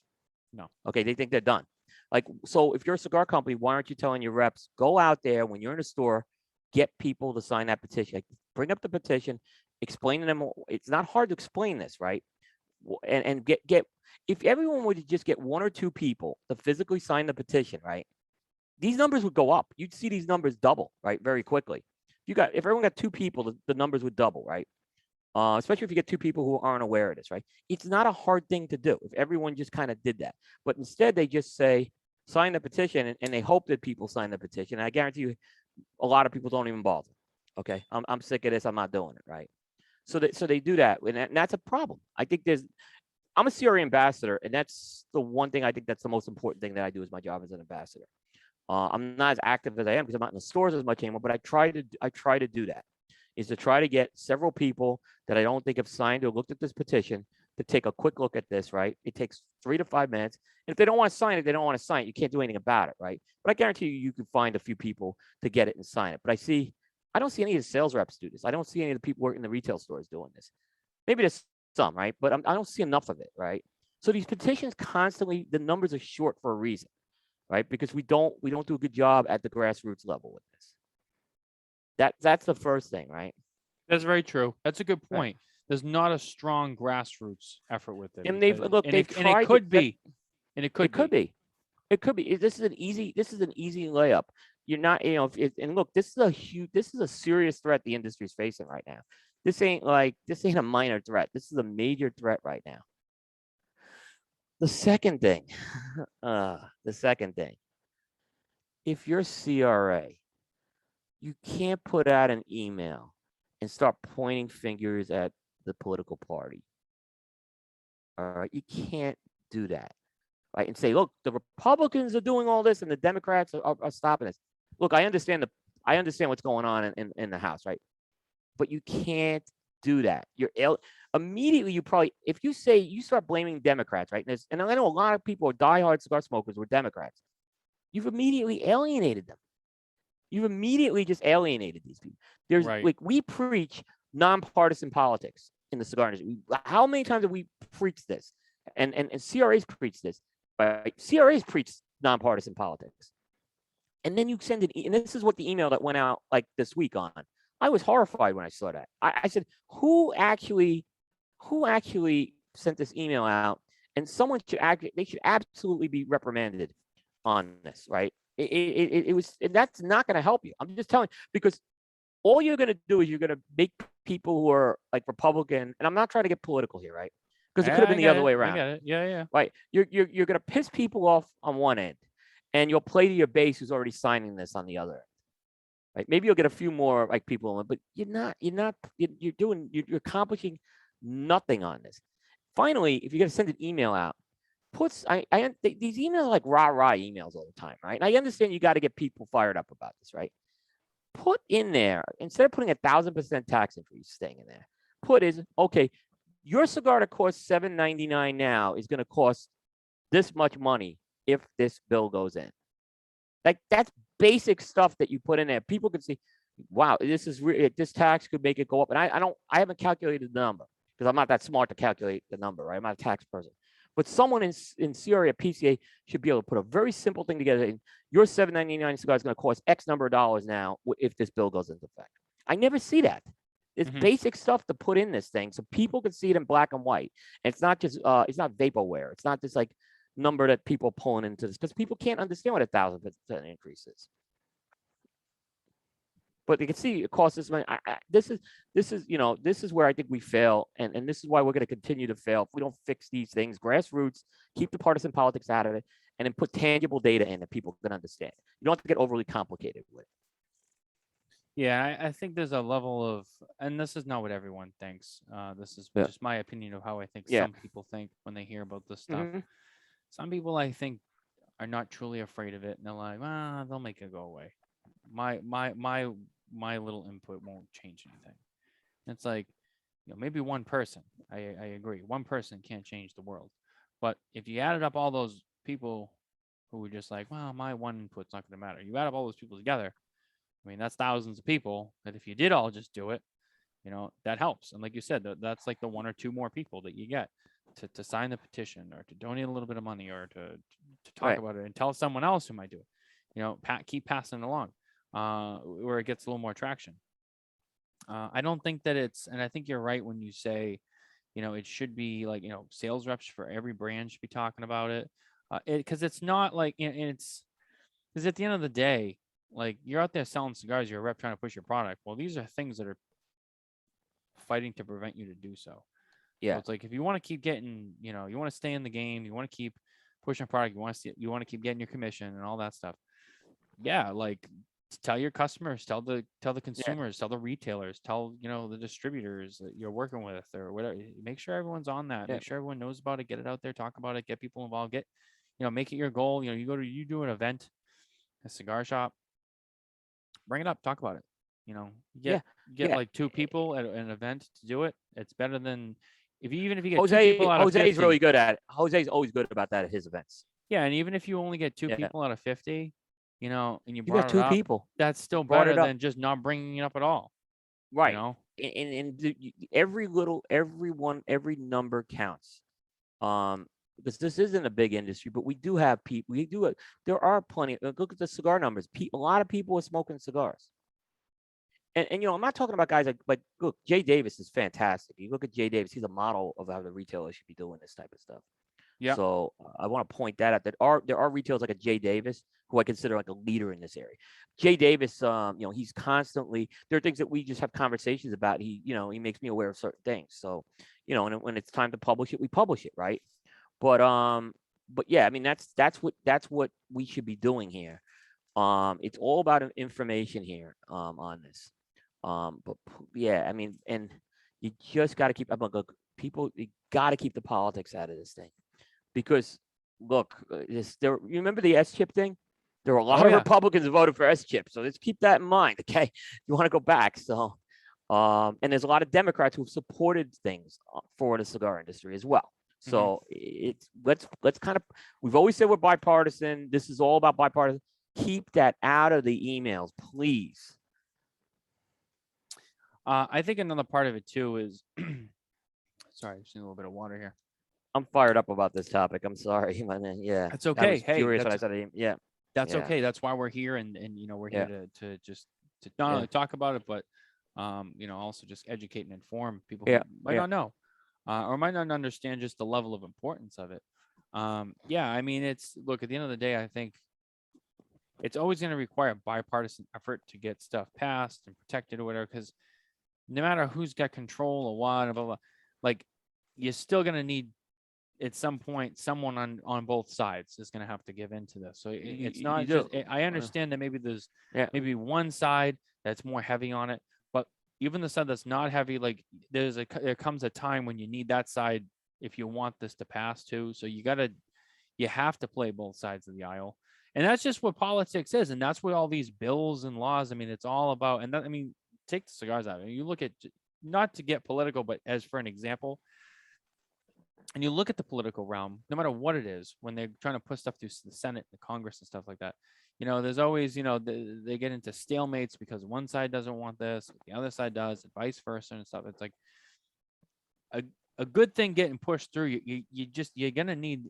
No. Okay, they think they're done. Like, so if you're a cigar company, why aren't you telling your reps, go out there when you're in a store, get people to sign that petition? Like, bring up the petition, explain to them. It's not hard to explain this, right? And get if everyone would just get one or two people to physically sign the petition, right? These numbers would go up. You'd see these numbers double, right? Very quickly. If everyone got two people, the numbers would double, right? Especially if you get two people who aren't aware of this, right? It's not a hard thing to do if everyone just kind of did that. But instead, they just say, sign the petition, and they hope that people sign the petition. And I guarantee you, a lot of people don't even bother. Okay, I'm sick of this. I'm not doing it, right? So they do that, and that's a problem. I think I'm a CRA ambassador, and that's the one thing I think that's the most important thing that I do is my job as an ambassador. I'm not as active as I am because I'm not in the stores as much anymore, but I try to do that, is to try to get several people that I don't think have signed or looked at this petition to take a quick look at this, right? It takes 3 to 5 minutes. And if they don't want to sign it, they don't want to sign it. You can't do anything about it, right? But I guarantee you can find a few people to get it and sign it. But I don't see any of the sales reps do this. I don't see any of the people working in the retail stores doing this. Maybe there's some, right? But I don't see enough of it, right? So these petitions constantly, the numbers are short for a reason, right? Because we don't do a good job at the grassroots level with this. That's the first thing, right? That's very true. That's a good point. Right. There's not a strong grassroots effort with it. And they've tried. And it could be. And it could be. It could be. This is an easy layup. You're not, and look, this is a serious threat the industry's facing right now. This ain't a minor threat. This is a major threat right now. The second thing, if you're CRA, you can't put out an email and start pointing fingers at the political party. All right, you can't do that, right? And say, look, the Republicans are doing all this and the Democrats are stopping this. Look, I understand what's going on in the House, right? But you can't do that. Immediately, if you say you start blaming Democrats, right? And I know a lot of people are diehard cigar smokers were Democrats. You've immediately alienated them. You've immediately just alienated these people. There's Right. Like, we preach nonpartisan politics in the cigar industry. How many times have we preached this? And CRAs preach this. Right? CRAs preach nonpartisan politics. And then you send it, and this is what the email that went out like this week on. I was horrified when I saw that. I said, who actually sent this email out? And someone they should absolutely be reprimanded on this, right? It was, and that's not going to help you. I'm just telling you, because all you're going to do is you're going to make people who are like Republican, and I'm not trying to get political here, right? Because it could have been the other way around. I get it. Yeah. Right. You're going to piss people off on one end, and you'll play to your base who's already signing this on the other end. Right? Maybe you'll get a few more like people, but you're accomplishing nothing on this. Finally, if you're going to send an email out, these emails are like rah emails all the time, right? And I understand you got to get people fired up about this, right? Put in there, instead of putting 1,000% tax increase staying in there, put is, okay, your cigar that costs $7.99 now is going to cost this much money if this bill goes in. Like, that's basic stuff that you put in there. People can see wow, this tax could make it go up. And I haven't calculated the number because I'm not that smart to calculate the number, right? I'm not a tax person. But someone in CRA, PCA should be able to put a very simple thing together. And your $7.99 cigar is going to cost X number of dollars now if this bill goes into effect. I never see that. It's basic stuff to put in this thing so people can see it in black and white. And it's not just it's not vaporware. It's not this like number that people are pulling into this because people can't understand what 1,000% increase is. But you can see it costs this money. This is this is where I think we fail, and this is why we're going to continue to fail if we don't fix these things. Grassroots, keep the partisan politics out of it, and then put tangible data in that people can understand. You don't have to get overly complicated with it. Yeah, I think there's a level of, and this is not what everyone thinks. This is just my opinion of how I think some people think when they hear about this stuff. Some people, I think, are not truly afraid of it, and they're like, they'll make it go away. My little input won't change anything. It's like, maybe one person. I agree. One person can't change the world, but if you added up all those people who were just like, well, my one input's not going to matter. You add up all those people together. I mean, that's thousands of people that if you did all just do it, that helps. And like you said, that's like the one or two more people that you get to sign the petition or to donate a little bit of money or to talk about it and tell someone else who might do it. Keep passing it along where it gets a little more traction. I don't think that and I think you're right when you say, it should be like, sales reps for every brand should be talking about it. Because it's not like, because at the end of the day, like you're out there selling cigars, you're a rep trying to push your product. Well, these are things that are fighting to prevent you to do so. Yeah. So it's like if you want to keep getting, you want to stay in the game, you want to keep pushing product, you want to keep getting your commission and all that stuff. Yeah, like tell your customers, tell the consumers, tell the retailers, tell the distributors that you're working with or whatever. Make sure everyone's on that. Make sure everyone knows about it. Get it out there, talk about it, get people involved. Make it your goal. You do an event, a cigar shop, bring it up, talk about it. Get like two people at an event to do it. It's better than if you get two people out of 50. Jose's really good at it. Jose's always good about that at his events. Yeah, and even if you only get two people out of 50, and you got brought two it up, people. that's still better than just not bringing it up at all. Right. And every number counts. Because this isn't a big industry, but we do have people. There are plenty. Look at the cigar numbers. A lot of people are smoking cigars. And I'm not talking about guys like look, Jay Davis is fantastic. You look at Jay Davis; he's a model of how the retailer should be doing this type of stuff. Yeah. So I want to point that out. There are retailers like a Jay Davis who I consider like a leader in this area. Jay Davis, he's constantly, there are things that we just have conversations about. He makes me aware of certain things. So, and when it's time to publish it, we publish it, right? But yeah, I mean that's what we should be doing here. It's all about information here on this. But yeah, I mean, and you just got to keep people. You got to keep the politics out of this thing, because look, you remember the S chip thing? There were a lot of Republicans who voted for S chip, so let's keep that in mind. Okay, you want to go back, so. And there's a lot of Democrats who've supported things for the cigar industry as well. So let's kind of, we've always said we're bipartisan. This is all about bipartisan. Keep that out of the emails, please. I think another part of it too is, sorry, I'm just need a little bit of water here. I'm fired up about this topic. I'm sorry, my man. Yeah, it's okay. Hey, that's okay. That's why we're here, and we're here to just not only talk about it, but also just educate and inform people who might not know, or might not understand just the level of importance of it. I mean, look, at the end of the day, I think it's always going to require bipartisan effort to get stuff passed and protected or whatever, because no matter who's got control or what, blah, blah, blah, like you're still going to need at some point someone on both sides is going to have to give into this. So it's not just, I understand that maybe there's maybe one side that's more heavy on it, but even the side that's not heavy, like there comes a time when you need that side if you want this to pass too. So you have to play both sides of the aisle. And that's just what politics is. And that's what all these bills and laws, I mean, it's all about. And that, I mean, take the cigars out. You look at, not to get political, but as for an example, and you look at the political realm, no matter what it is, when they're trying to put stuff through the Senate, the Congress and stuff like that, there's always, they get into stalemates because one side doesn't want this, the other side does, and vice versa and stuff. It's like a, a good thing getting pushed through. You're gonna need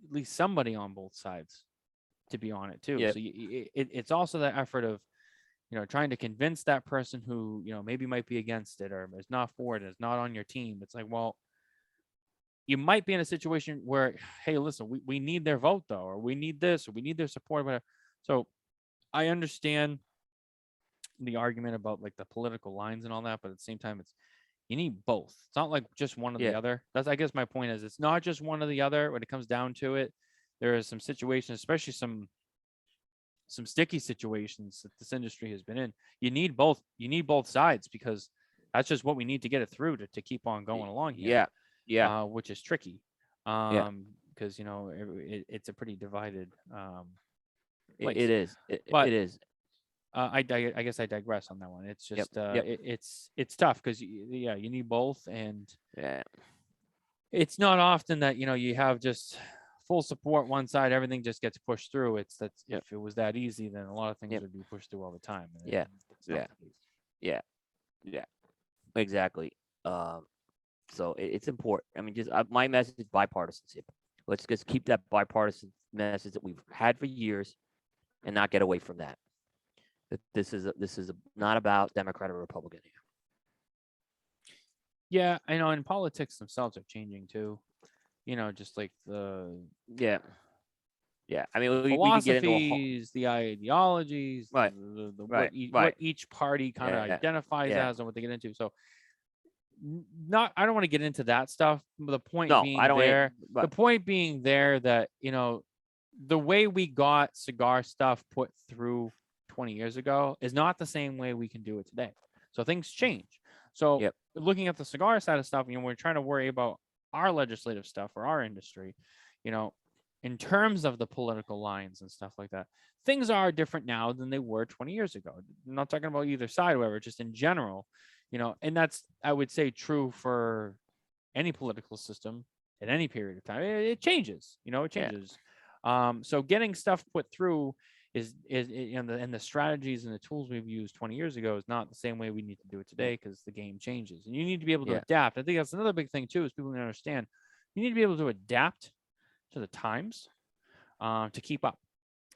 at least somebody on both sides to be on it too. Yeah. So it's also the effort of trying to convince that person who maybe might be against it or is not for it, is not on your team. It's like, well, you might be in a situation where, hey, listen, we need their vote though, or we need this, or we need their support, whatever. So I understand the argument about like the political lines and all that, but at the same time, you need both. It's not like just one or the Yeah. other. That's, I guess my point is, it's not just one or the other. When it comes down to it, there are some situations, especially some sticky situations that this industry has been in. You need both. You need both sides because that's just what we need to get it through to keep on going along here. Yeah. Yeah. Which is tricky. Yeah. Because it's a pretty divided It, place. it is. But it is. I guess I digress on that one. It's Yep. just Yep. it's tough because you need both, and Yeah. it's not often that you have just full support one side, everything just gets pushed through. Yep. If it was that easy, then a lot of things Yep. would be pushed through all the time. Yeah. It's not Yeah. the case. Yeah. Yeah. Exactly. So it's important. I mean, just my message is bipartisanship. Let's just keep that bipartisan message that we've had for years, and not get away from that. That this is not about Democrat or Republican here. Yeah, I know, and politics themselves are changing too. Just like the Yeah. Yeah. I mean, we could get into a whole. philosophies, the ideologies, Right. the Right. what Right. each party kind of Yeah. identifies Yeah. as and what they get into. So not I don't want to get into that stuff. But the point No, being I don't. there, the But point being there that the way we got cigar stuff put through 20 years ago is not the same way we can do it today. So things change. So Yep. looking at the cigar side of stuff, we're trying to worry about our legislative stuff or our industry, in terms of the political lines and stuff like that. Things are different now than they were 20 years ago. I'm not talking about either side, however, just in general, and that's, I would say, true for any political system at any period of time. It changes, it Yeah. changes. So getting stuff put through is and the strategies and the tools we've used 20 years ago is not the same way we need to do it today because the game changes and you need to be able to Yeah. adapt. I think that's another big thing too, is people need to understand you need to be able to adapt to the times to keep up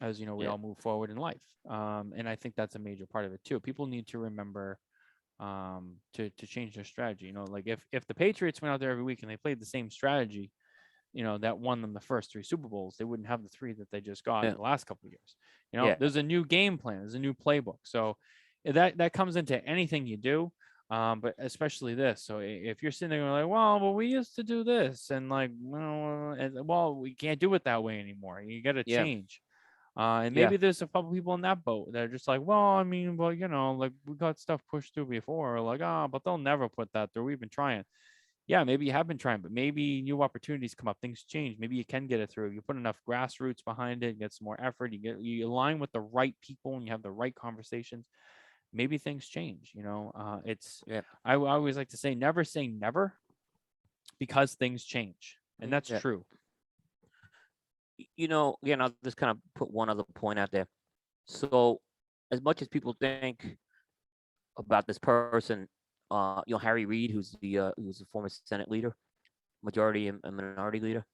as we Yeah. all move forward in life. And I think that's a major part of it too. People need to remember to change their strategy. Like if the Patriots went out there every week and they played the same strategy, that won them the first 3 Super Bowls, they wouldn't have the 3 that they just got Yeah. in the last couple of years. Yeah. There's a new game plan, there's a new playbook. So that comes into anything you do, but especially this. So if you're sitting there going like, well, we used to do this, and like, well, we can't do it that way anymore. You got to Yeah. change. And Yeah. maybe there's a couple people in that boat that are just like, well, I mean, well, like we got stuff pushed through before, like, but they'll never put that through. We've been trying. Yeah, maybe you have been trying, but maybe new opportunities come up, things change. Maybe you can get it through. You put enough grassroots behind it, get some more effort, you align with the right people and you have the right conversations. Maybe things change. Yeah. I always like to say never because things change. And that's Yeah. true. Again, I'll just kind of put one other point out there. So, as much as people think about this person, Harry Reid, who's the former Senate leader, majority and minority leader,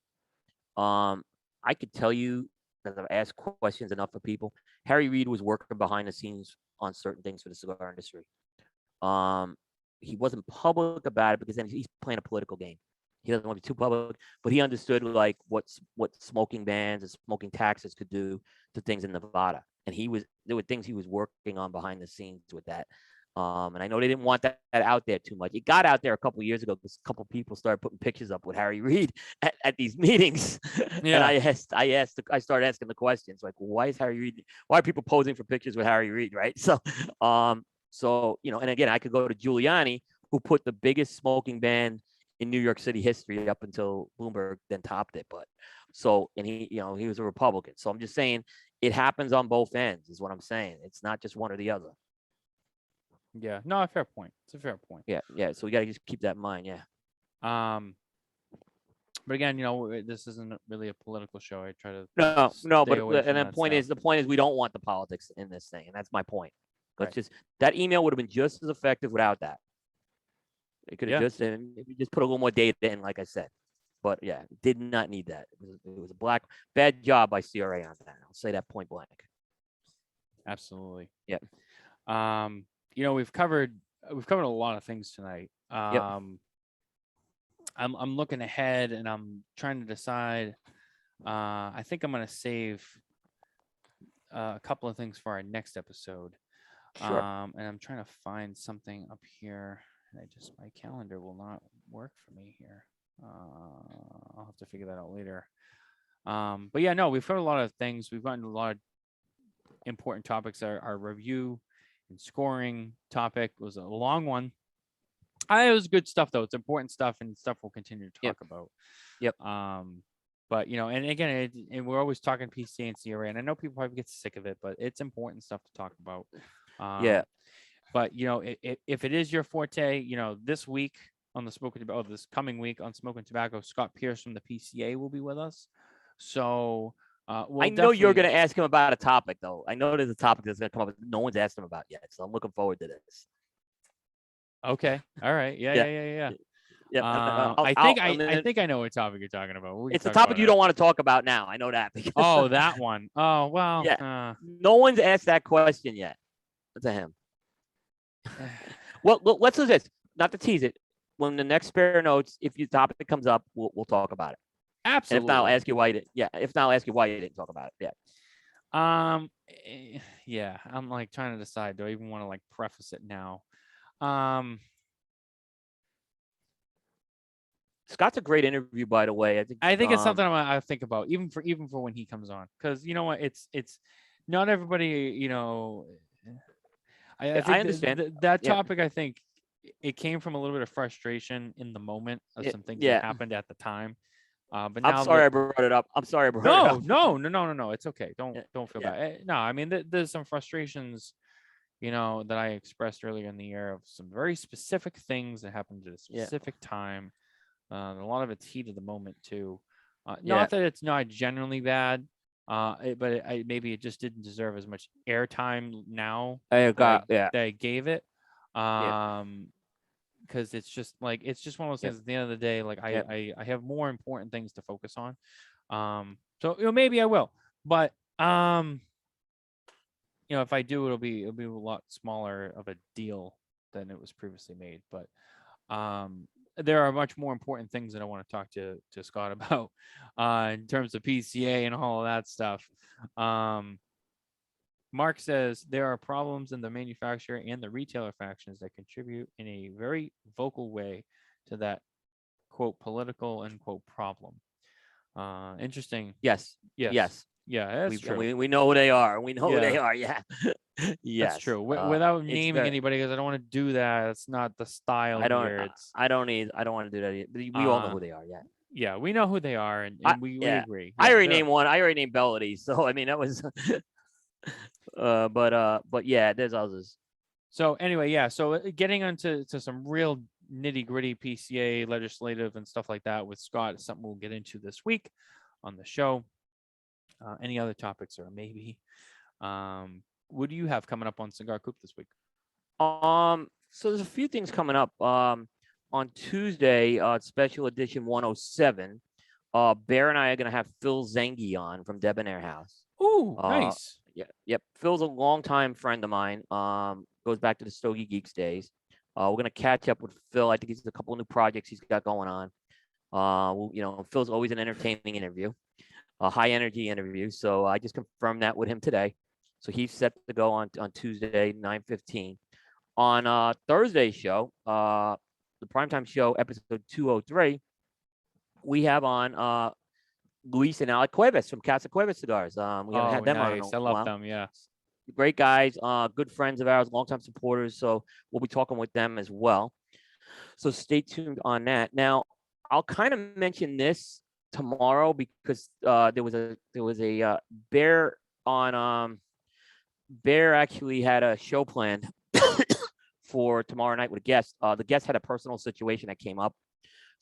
I could tell you that I've asked questions enough of people. Harry Reid was working behind the scenes on certain things for the cigar industry. He wasn't public about it because then he's playing a political game. He doesn't want to be too public, but he understood like what smoking bans and smoking taxes could do to things in Nevada. And there were things he was working on behind the scenes with that. And I know they didn't want that out there too much. It got out there a couple of years ago because a couple of people started putting pictures up with Harry Reid at these meetings. Yeah. And I started asking the questions like, why are people posing for pictures with Harry Reid, right? So, and again, I could go to Giuliani, who put the biggest smoking ban in New York City history up until Bloomberg then topped it. But and he was a Republican. So I'm just saying it happens on both ends is what I'm saying. It's not just one or the other. Yeah. No, a fair point. It's a fair point. Yeah. Yeah. So we got to just keep that in mind. Yeah. But again, this isn't really a political show. I try to No, stay but away from and that stuff. the point is we don't want the politics in this thing, and that's my point. Let's Right. just that email would have been just as effective without that. It could have Yeah. just maybe just put a little more data in, like I said. But yeah, did not need that. It was a bad job by CRA on that. I'll say that point blank. Absolutely. Yeah. We've covered a lot of things tonight. Yep. I'm looking ahead and I'm trying to decide. I think I'm gonna save a couple of things for our next episode. Sure. And I'm trying to find something up here. And my calendar will not work for me here. I'll have to figure that out later. But yeah, no, we've heard a lot of things. We've gotten a lot of important topics. Our review and scoring topic was a long one. It was good stuff though. It's important stuff and stuff we'll continue to talk about. Yep. But and again, and we're always talking PC and CRA, and I know people probably get sick of it, but it's important stuff to talk about. Yeah. But if it is your forte, this week on the this coming week on Smoking Tobacco, Scott Pierce from the PCA will be with us. So I know you're going to ask him about a topic, though. I know there's a topic that's going to come up that no one's asked him about yet, so I'm looking forward to this. Okay. All right. Yeah. Yeah. I think I know what topic you're talking about. It's a topic you don't want to talk about now. I know that. Because, oh, that one. Oh, well. Yeah. No one's asked that question yet to him. Well, let's do this. Not to tease it. When the next spare notes, if your topic comes up, we'll talk about it. Absolutely. And if not, I'll ask you why you didn't. Yeah. If not, I'll ask you why you didn't talk about it. Yeah. Yeah. I'm like trying to decide. Do I even want to like preface it now? Scott's a great interview, by the way. I think it's something I think about, even for when he comes on, because you know what, it's not everybody. I think I understand that topic. I think it came from a little bit of frustration in the moment of some things that happened at the time. But now I'm sorry I brought it up. I'm sorry I brought it up. No. It's okay. Don't feel bad. No, I mean there's some frustrations, that I expressed earlier in the year of some very specific things that happened at a specific time. A lot of it's heat of the moment too. Not that it's not generally bad, but maybe it just didn't deserve as much airtime now that I gave it. Because it's just one of those things. At the end of the day, like I have more important things to focus on. So maybe I will, but if I do, it'll be a lot smaller of a deal than it was previously made. But there are much more important things that I want to talk to Scott about in terms of PCA and all of that stuff. Mark says there are problems in the manufacturer and the retailer factions that contribute in a very vocal way to that quote political end quote problem. Interesting. Yes. Yeah, that's true. We know who they are. We know who they are. Yeah. Yes. That's true. Without naming anybody, because I don't want to do that. It's not the style here. I don't want to do that either. We all know who they are. Yeah. Yeah, we know who they are, and we agree. I already named one. I already named Belody. So I mean that was but yeah, there's others. So anyway, yeah. So getting into some real nitty gritty PCA legislative and stuff like that with Scott is something we'll get into this week on the show. Any other topics or maybe? What do you have coming up on Cigar Coupe this week? So there's a few things coming up. On Tuesday, special edition 107. Bear and I are gonna have Phil Zengi on from Debonair House. Ooh, nice. Yep. Phil's a longtime friend of mine. Goes back to the Stogie Geeks days. We're gonna catch up with Phil. I think he's a couple of new projects he's got going on. Phil's always an entertaining interview, a high energy interview. So I just confirmed that with him today. So he's set to go on Tuesday, 9:15. On Thursday's show, the primetime show, episode 203, we have on Luis and Alec Cuevas from Casa Cuevas Cigars. We haven't had them on. I love them. Yeah. Great guys, good friends of ours, longtime supporters. So we'll be talking with them as well. So stay tuned on that. Now, I'll kind of mention this tomorrow because there was a Bear on Bear actually had a show planned for tomorrow night with a guest. The guest had a personal situation that came up.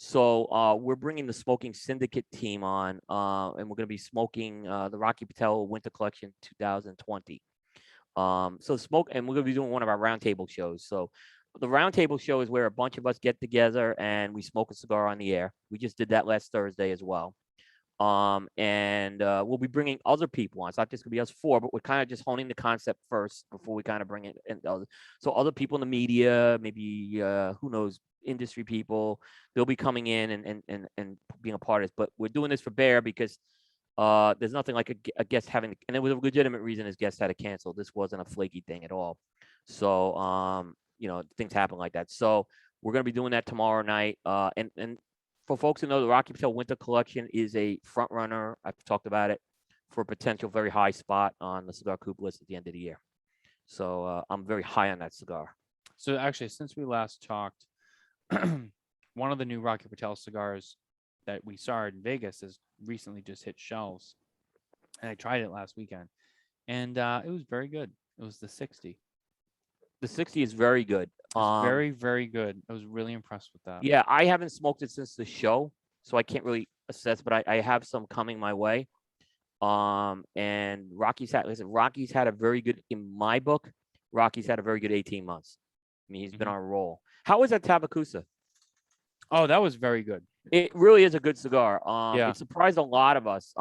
So we're bringing the Smoking Syndicate team on, and we're going to be smoking the Rocky Patel Winter Collection 2020. So smoke, and we're going to be doing one of our roundtable shows. So the roundtable show is where a bunch of us get together and we smoke a cigar on the air. We just did that last Thursday as well. And we'll be bringing other people on. It's not just gonna be us four, but we're kind of just honing the concept first before we kind of bring it in. So other people in the media, maybe who knows, industry people, they'll be coming in and being a part of this. But we're doing this for Bear because there's nothing like a guest having, and it was a legitimate reason his guest had to cancel. This wasn't a flaky thing at all. So things happen like that. So we're gonna be doing that tomorrow night. And for folks who know, the Rocky Patel Winter Collection is a front runner. I've talked about it for a potential very high spot on the Cigar Coupe list at the end of the year. So I'm very high on that cigar. So actually, since we last talked, one of the new Rocky Patel cigars that we saw in Vegas has recently just hit shelves, and I tried it last weekend, and it was very good. It was the 60. The 60 is very good. It's very, very good. I was really impressed with that. Yeah, I haven't smoked it since the show, so I can't really assess, but I have some coming my way. And Rocky's had a very good, in my book, Rocky's had a very good 18 months. I mean, he's been on a roll. How was that Tabacusa? Oh, that was very good. It really is a good cigar. Yeah. It surprised a lot of us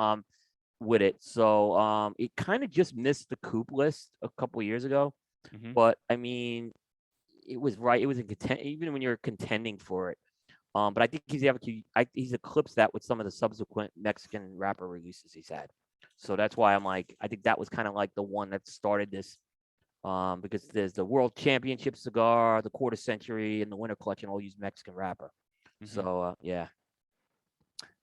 with it. So it kind of just missed the Coupe list a couple of years ago. Mhm. But I mean, it was right. It was in even when you're contending for it. But I think he's eclipsed that with some of the subsequent Mexican wrapper releases he's had. So that's why I'm like, I think that was kind of like the one that started this. Because there's the World Championship cigar, the Quarter Century, and the Winter Collection all use Mexican wrapper. So yeah.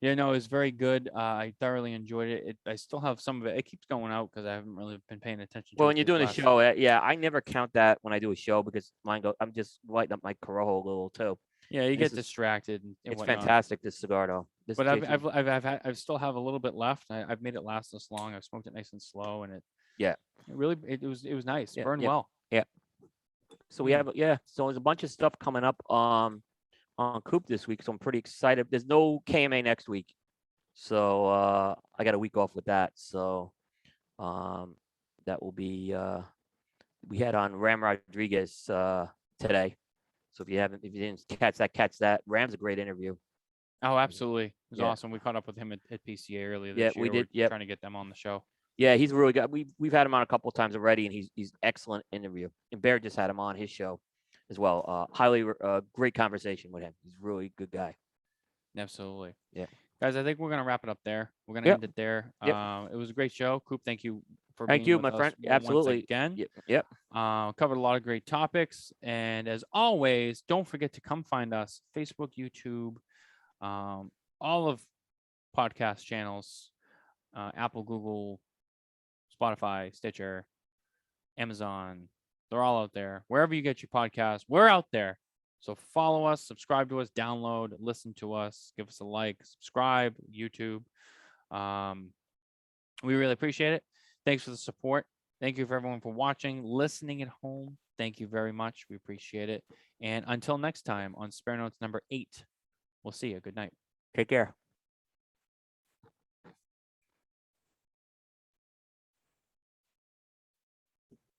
Yeah, no, it was very good. I thoroughly enjoyed it. I still have some of it. It keeps going out because I haven't really been paying attention to Well, it when you're this doing a last- show, yeah, I never count that when I do a show because I'm just lighting up my Corojo a little too. Yeah, you This get is- distracted and It's whatnot. fantastic, this cigar though. This But tastes- I've still have a little bit left. I've made it last this long. I've smoked it nice and slow, and it was nice. Yeah, Burned yeah. well. So we have so there's a bunch of stuff coming up on Coupe this week, so I'm pretty excited. There's no KMA next week, so I got a week off with that. So that will be we had on Ram Rodriguez today. So if you didn't catch that, Ram's a great interview. Oh, absolutely. It was Yeah. awesome. We caught up with him at PCA earlier this Yeah, year. we did, We're yep. trying to get them on the show. Yeah, he's really good. We've had him on a couple of times already, and he's excellent interview. And Bear just had him on his show as well. Great conversation with him. He's a really good guy. Absolutely. Yeah. Guys, I think we're gonna wrap it up there. We're gonna Yep. end it there. Yep. It was a great show. Coop, thank you for Thank being you, with my us friend. once Absolutely. again. Yep. Covered a lot of great topics. And as always, don't forget to come find us, Facebook, YouTube, all of podcast channels, Apple, Google, Spotify, Stitcher, Amazon. They're all out there. Wherever you get your podcast, we're out there. So follow us, subscribe to us, download, listen to us, give us a like, subscribe, YouTube. We really appreciate it. Thanks for the support. Thank you for everyone for watching, listening at home. Thank you very much. We appreciate it. And until next time on Spare Notes number 8, we'll see you. Good night. Take care.